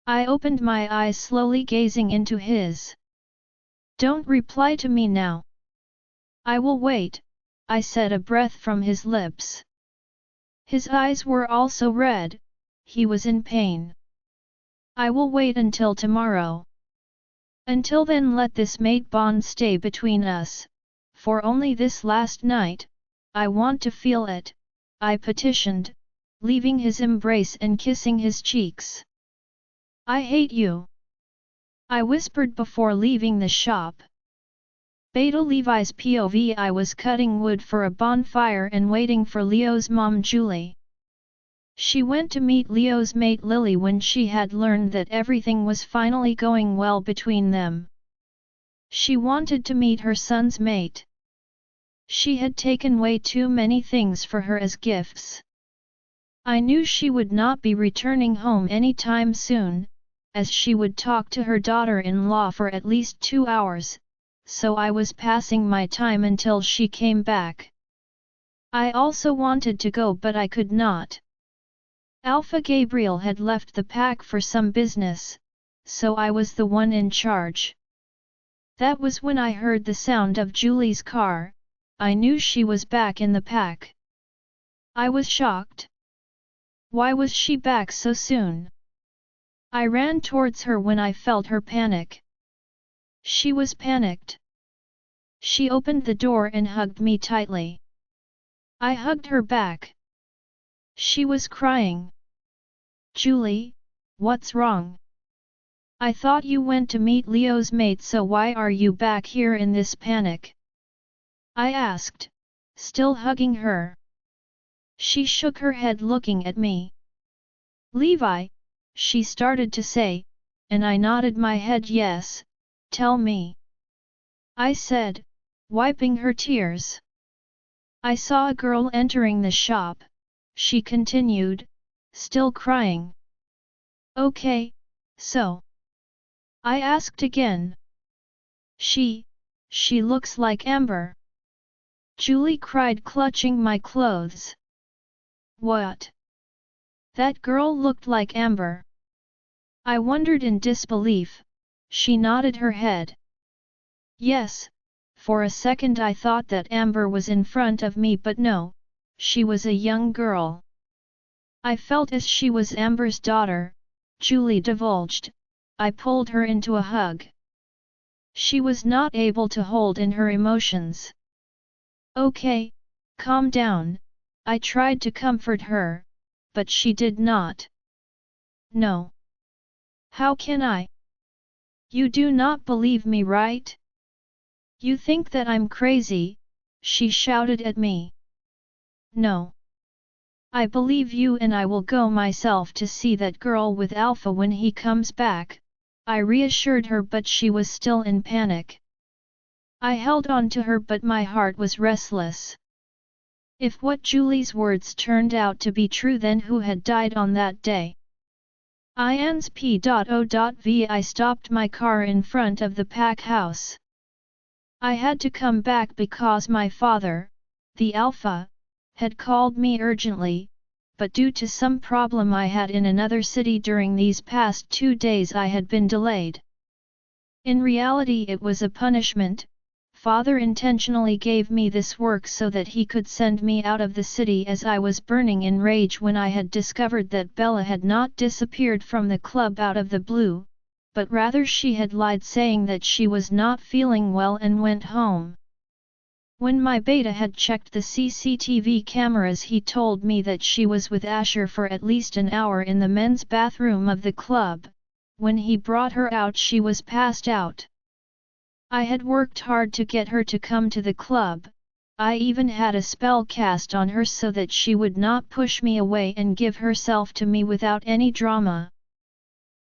I opened my eyes slowly, gazing into his. Don't reply to me now. I will wait, I said, a breath from his lips. His eyes were also red, he was in pain. I will wait until tomorrow. Until then let this mate bond stay between us, for only this last night, I want to feel it, I petitioned, leaving his embrace and kissing his cheeks. I hate you, I whispered before leaving the shop. Beta Levi's POV. I was cutting wood for a bonfire and waiting for Leo's mom Julie. She went to meet Leo's mate Lily when she had learned that everything was finally going well between them. She wanted to meet her son's mate. She had taken way too many things for her as gifts. I knew she would not be returning home anytime soon, as she would talk to her daughter-in-law for at least 2 hours, so I was passing my time until she came back. I also wanted to go but I could not. Alpha Gabriel had left the pack for some business, so I was the one in charge. That was when I heard the sound of Julie's car. I knew she was back in the pack. I was shocked. Why was she back so soon? I ran towards her when I felt her panic. She was panicked. She opened the door and hugged me tightly. I hugged her back. She was crying. Julie, what's wrong? I thought you went to meet Leo's mate, so why are you back here in this panic? I asked, still hugging her. She shook her head looking at me. Levi, she started to say, and I nodded my head yes, tell me. I said, wiping her tears. I saw a girl entering the shop, she continued, still crying. Okay, so? I asked again. She looks like Amber. Julie cried, clutching my clothes. What? That girl looked like Amber. I wondered in disbelief. She nodded her head. Yes, for a second I thought that Amber was in front of me, but no, she was a young girl. I felt as she was Amber's daughter, Julie divulged. I pulled her into a hug. She was not able to hold in her emotions. Okay, calm down, I tried to comfort her, but she did not. No. How can I? You do not believe me, right? You think that I'm crazy, she shouted at me. No. I believe you, and I will go myself to see that girl with Alpha when he comes back, I reassured her, but she was still in panic. I held on to her, but my heart was restless. If what Julie's words turned out to be true, then who had died on that day? INSP.O.V. I stopped my car in front of the pack house. I had to come back because my father, the Alpha, had called me urgently, but due to some problem I had in another city during these past 2 days I had been delayed. In reality it was a punishment. Father intentionally gave me this work so that he could send me out of the city, as I was burning in rage when I had discovered that Bella had not disappeared from the club out of the blue, but rather she had lied, saying that she was not feeling well and went home. When my beta had checked the CCTV cameras, he told me that she was with Asher for at least an hour in the men's bathroom of the club. When he brought her out, she was passed out. I had worked hard to get her to come to the club. I even had a spell cast on her so that she would not push me away and give herself to me without any drama.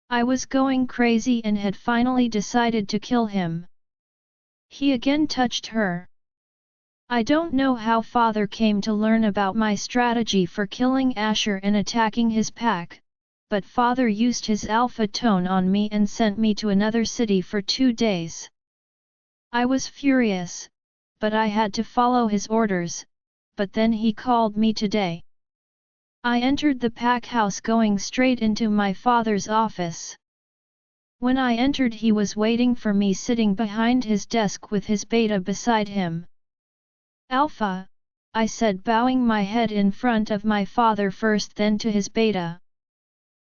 I was going crazy and had finally decided to kill him. He again touched her. I don't know how Father came to learn about my strategy for killing Asher and attacking his pack, but Father used his alpha tone on me and sent me to another city for 2 days. I was furious, but I had to follow his orders, but then he called me today. I entered the pack house going straight into my father's office. When I entered, he was waiting for me sitting behind his desk with his beta beside him. Alpha, I said, bowing my head in front of my father first, then to his beta.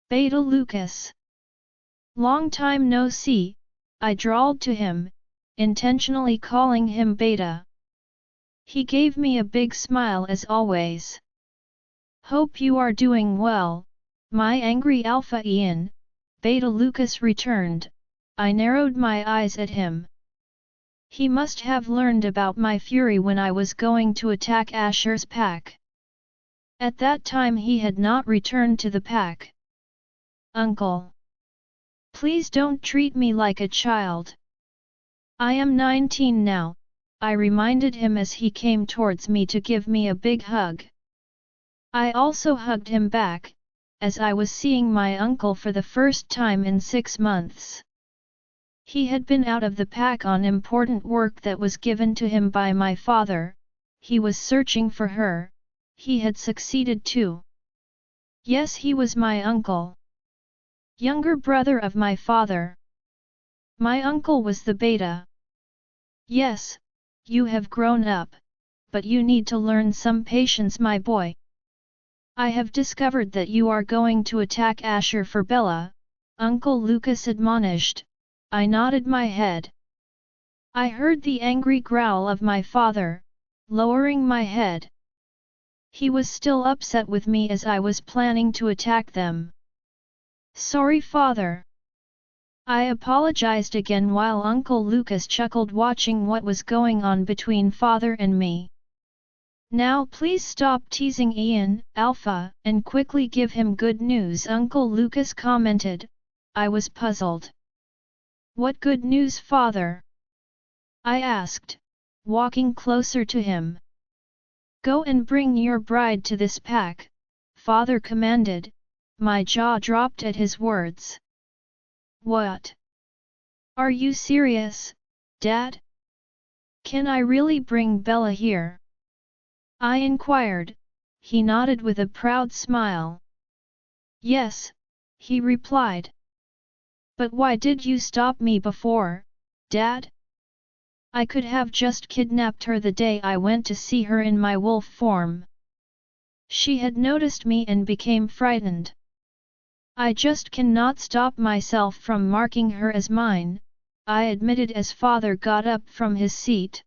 Beta Lucas. Long time no see, I drawled to him, intentionally calling him beta. He gave me a big smile as always. Hope you are doing well, my angry Alpha Ian, Beta Lucas returned. I narrowed my eyes at him. He must have learned about my fury when I was going to attack Asher's pack. At that time he had not returned to the pack. Uncle. Please don't treat me like a child. I am 19 now, I reminded him as he came towards me to give me a big hug. I also hugged him back, as I was seeing my uncle for the first time in 6 months. He had been out of the pack on important work that was given to him by my father. He was searching for her. He had succeeded too. Yes, he was my uncle. Younger brother of my father. My uncle was the beta. Yes, you have grown up, but you need to learn some patience, my boy. I have discovered that you are going to attack Asher for Bella, Uncle Lucas admonished. I nodded my head. I heard the angry growl of my father, lowering my head. He was still upset with me as I was planning to attack them. Sorry, father. I apologized again while Uncle Lucas chuckled watching what was going on between father and me. Now please stop teasing Ian, Alpha, and quickly give him good news, Uncle Lucas commented. I was puzzled. What good news, father? I asked, walking closer to him. Go and bring your bride to this pack, father commanded. My jaw dropped at his words. What? Are you serious, Dad? Can I really bring Bella here? I inquired. He nodded with a proud smile. Yes, he replied. But why did you stop me before, Dad? I could have just kidnapped her the day I went to see her in my wolf form. She had noticed me and became frightened. I just cannot stop myself from marking her as mine, I admitted as father got up from his seat.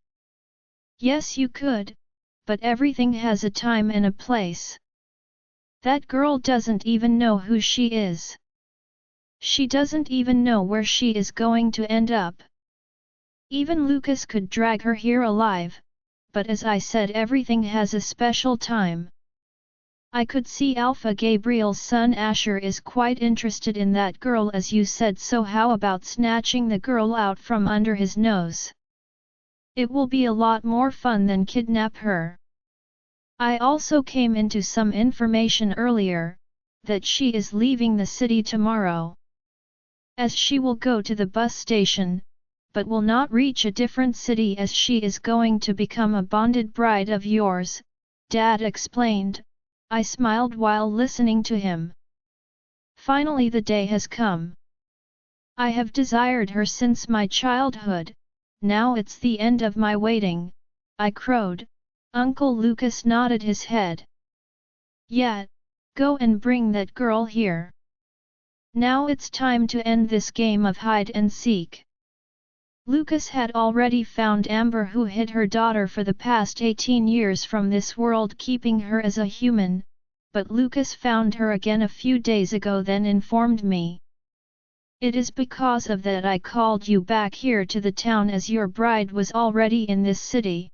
Yes, you could, but everything has a time and a place. That girl doesn't even know who she is. She doesn't even know where she is going to end up. Even Lucas could drag her here alive, but as I said, everything has a special time. I could see Alpha Gabriel's son Asher is quite interested in that girl as you said, so how about snatching the girl out from under his nose? It will be a lot more fun than kidnap her. I also came into some information earlier, that she is leaving the city tomorrow. As she will go to the bus station, but will not reach a different city as she is going to become a bonded bride of yours, Dad explained. I smiled while listening to him. Finally the day has come. I have desired her since my childhood, now it's the end of my waiting, I crowed. Uncle Lucas nodded his head. Yeah, go and bring that girl here. Now it's time to end this game of hide and seek. Lucas had already found Amber, who hid her daughter for the past 18 years from this world, keeping her as a human, but Lucas found her again a few days ago, then informed me. It is because of that I called you back here to the town, as your bride was already in this city.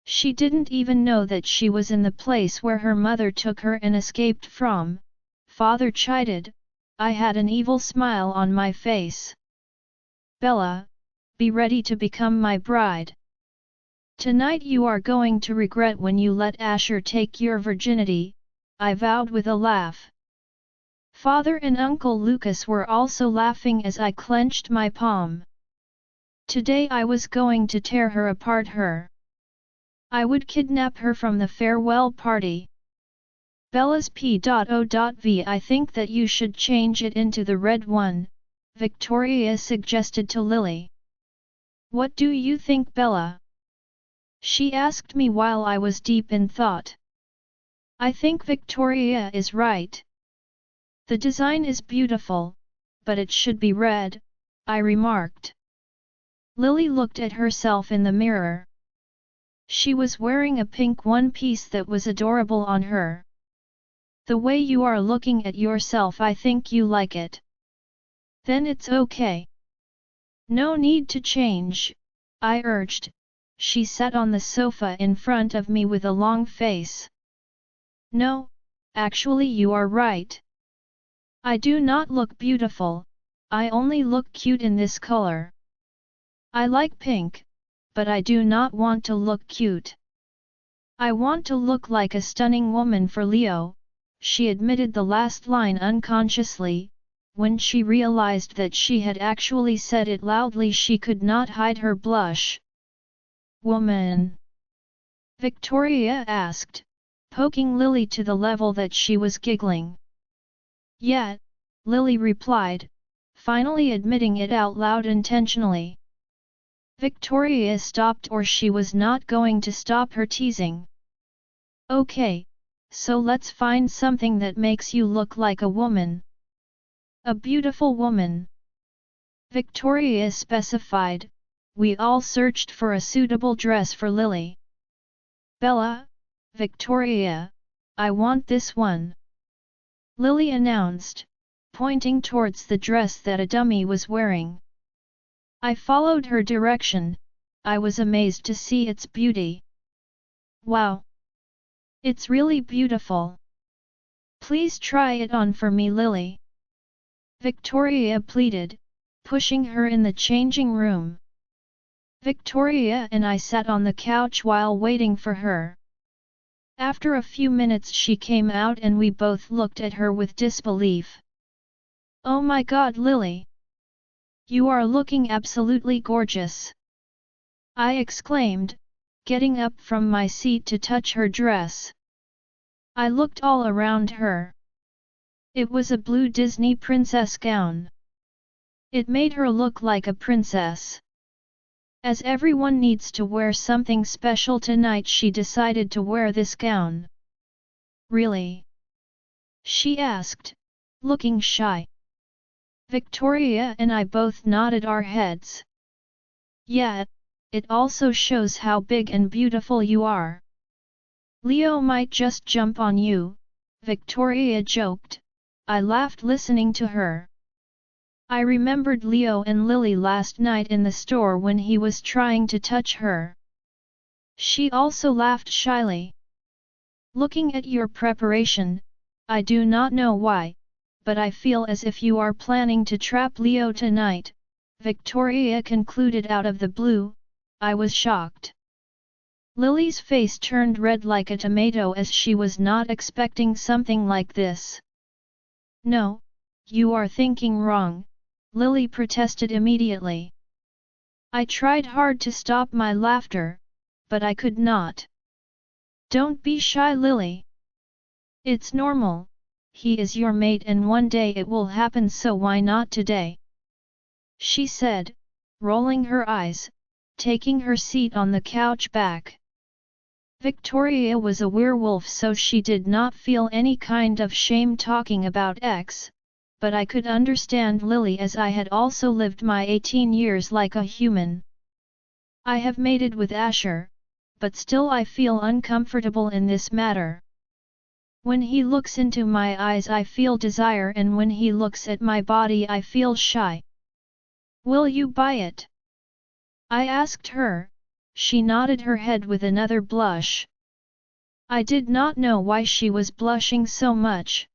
She didn't even know that she was in the place where her mother took her and escaped from, father chided. I had an evil smile on my face. Bella, be ready to become my bride. Tonight you are going to regret when you let Asher take your virginity, I vowed with a laugh. Father and Uncle Lucas were also laughing as I clenched my palm. Today I was going to tear her apart. I would kidnap her from the farewell party. Bella's P.O.V. I think that you should change it into the red one, Victoria suggested to Lily. What do you think, Bella? She asked me while I was deep in thought. I think Victoria is right. The design is beautiful, but it should be red, I remarked. Lily looked at herself in the mirror. She was wearing a pink one-piece that was adorable on her. The way you are looking at yourself, I think you like it. Then it's okay. No need to change, I urged. She sat on the sofa in front of me with a long face. No, actually you are right. I do not look beautiful, I only look cute in this color. I like pink, but I do not want to look cute. I want to look like a stunning woman for Leo, she admitted the last line unconsciously. When she realized that she had actually said it loudly, she could not hide her blush. Woman? Victoria asked, poking Lily to the level that she was giggling. Yeah, Lily replied, finally admitting it out loud intentionally. Victoria stopped, or she was not going to stop her teasing. Okay, so let's find something that makes you look like a woman. A beautiful woman. Victoria specified. We all searched for a suitable dress for Lily. Bella, Victoria, I want this one. Lily announced, pointing towards the dress that a dummy was wearing. I followed her direction. I was amazed to see its beauty. Wow! It's really beautiful. Please try it on for me, Lily. Victoria pleaded, pushing her in the changing room. Victoria and I sat on the couch while waiting for her. After a few minutes she came out and we both looked at her with disbelief. Oh my God, Lily! You are looking absolutely gorgeous! I exclaimed, getting up from my seat to touch her dress. I looked all around her. It was a blue Disney princess gown. It made her look like a princess. As everyone needs to wear something special tonight, she decided to wear this gown. Really? She asked, looking shy. Victoria and I both nodded our heads. Yeah, it also shows how big and beautiful you are. Leo might just jump on you, Victoria joked. I laughed listening to her. I remembered Leo and Lily last night in the store when he was trying to touch her. She also laughed shyly. Looking at your preparation, I do not know why, but I feel as if you are planning to trap Leo tonight, Victoria concluded out of the blue. I was shocked. Lily's face turned red like a tomato as she was not expecting something like this. No, you are thinking wrong, Lily protested immediately. I tried hard to stop my laughter, but I could not. Don't be shy, Lily. It's normal, he is your mate and one day it will happen, so why not today? She said, rolling her eyes, taking her seat on the couch back. Victoria was a werewolf, so she did not feel any kind of shame talking about X, but I could understand Lily as I had also lived my 18 years like a human. I have mated with Asher, but still I feel uncomfortable in this matter. When he looks into my eyes I feel desire, and when he looks at my body I feel shy. Will you buy it? I asked her. She nodded her head with another blush. I did not know why she was blushing so much,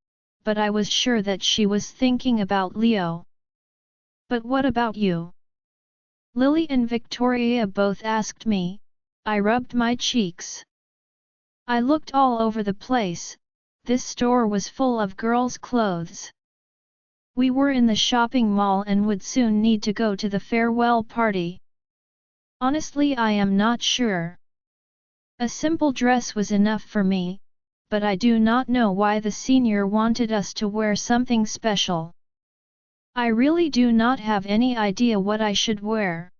but I was sure that she was thinking about Leo. But what about you? Lily and Victoria both asked me. I rubbed my cheeks. I looked all over the place. This store was full of girls' clothes. We were in the shopping mall and would soon need to go to the farewell party. Honestly, I am not sure. A simple dress was enough for me, but I do not know why the senior wanted us to wear something special. I really do not have any idea what I should wear.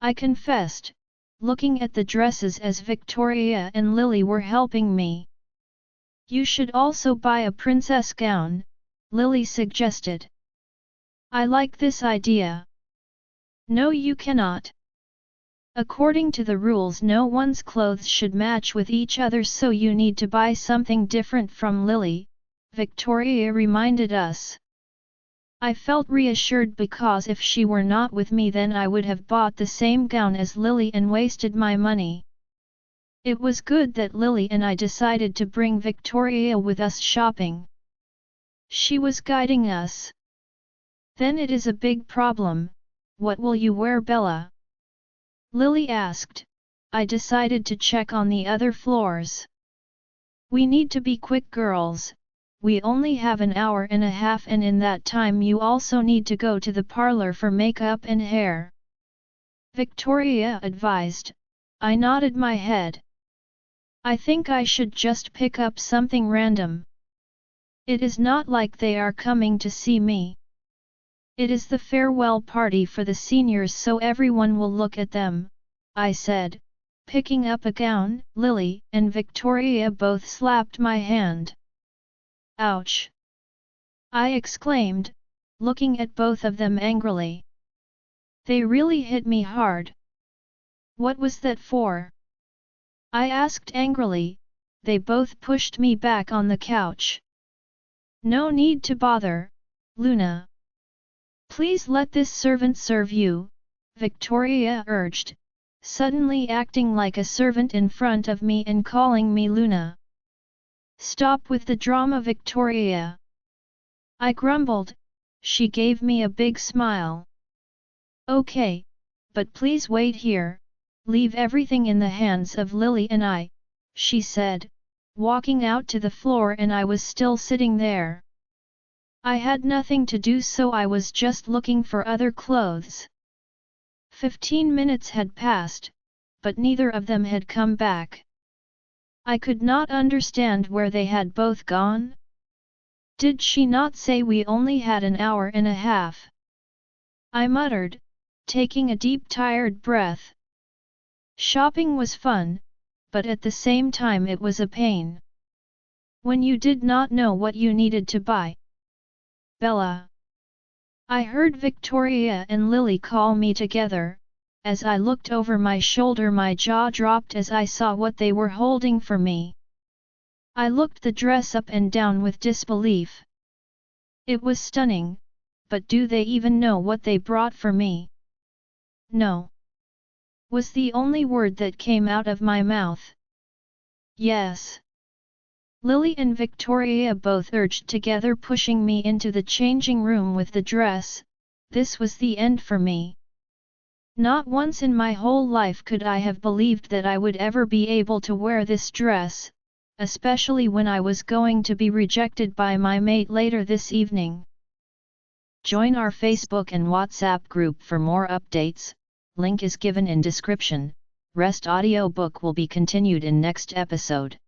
I confessed, looking at the dresses as Victoria and Lily were helping me. You should also buy a princess gown, Lily suggested. I like this idea. No, you cannot. According to the rules, no one's clothes should match with each other, so you need to buy something different from Lily, Victoria reminded us. I felt reassured because if she were not with me then I would have bought the same gown as Lily and wasted my money. It was good that Lily and I decided to bring Victoria with us shopping. She was guiding us. Then it is a big problem. What will you wear, Bella? Lily asked. I decided to check on the other floors. We need to be quick, girls. We only have an hour and a half, and in that time you also need to go to the parlor for makeup and hair. Victoria advised. I nodded my head. I think I should just pick up something random. It is not like they are coming to see me. It is the farewell party for the seniors, so everyone will look at them, I said, picking up a gown. Lily and Victoria both slapped my hand. Ouch! I exclaimed, looking at both of them angrily. They really hit me hard. What was that for? I asked angrily. They both pushed me back on the couch. No need to bother, Luna. Please let this servant serve you, Victoria urged, suddenly acting like a servant in front of me and calling me Luna. Stop with the drama, Victoria. I grumbled. She gave me a big smile. Okay, but please wait here, leave everything in the hands of Lily and I, she said, walking out to the floor, and I was still sitting there. I had nothing to do, so I was just looking for other clothes. 15 minutes had passed, but neither of them had come back. I could not understand where they had both gone. Did she not say we only had an hour and a half? I muttered, taking a deep tired breath. Shopping was fun, but at the same time it was a pain. When you did not know what you needed to buy. Bella. I heard Victoria and Lily call me together. As I looked over my shoulder, my jaw dropped as I saw what they were holding for me. I looked the dress up and down with disbelief. It was stunning, but do they even know what they brought for me? No, was the only word that came out of my mouth. Yes. Lily and Victoria both urged together, pushing me into the changing room with the dress. This was the end for me. Not once in my whole life could I have believed that I would ever be able to wear this dress, especially when I was going to be rejected by my mate later this evening. Join our Facebook and WhatsApp group for more updates, link is given in description. Rest audiobook will be continued in next episode.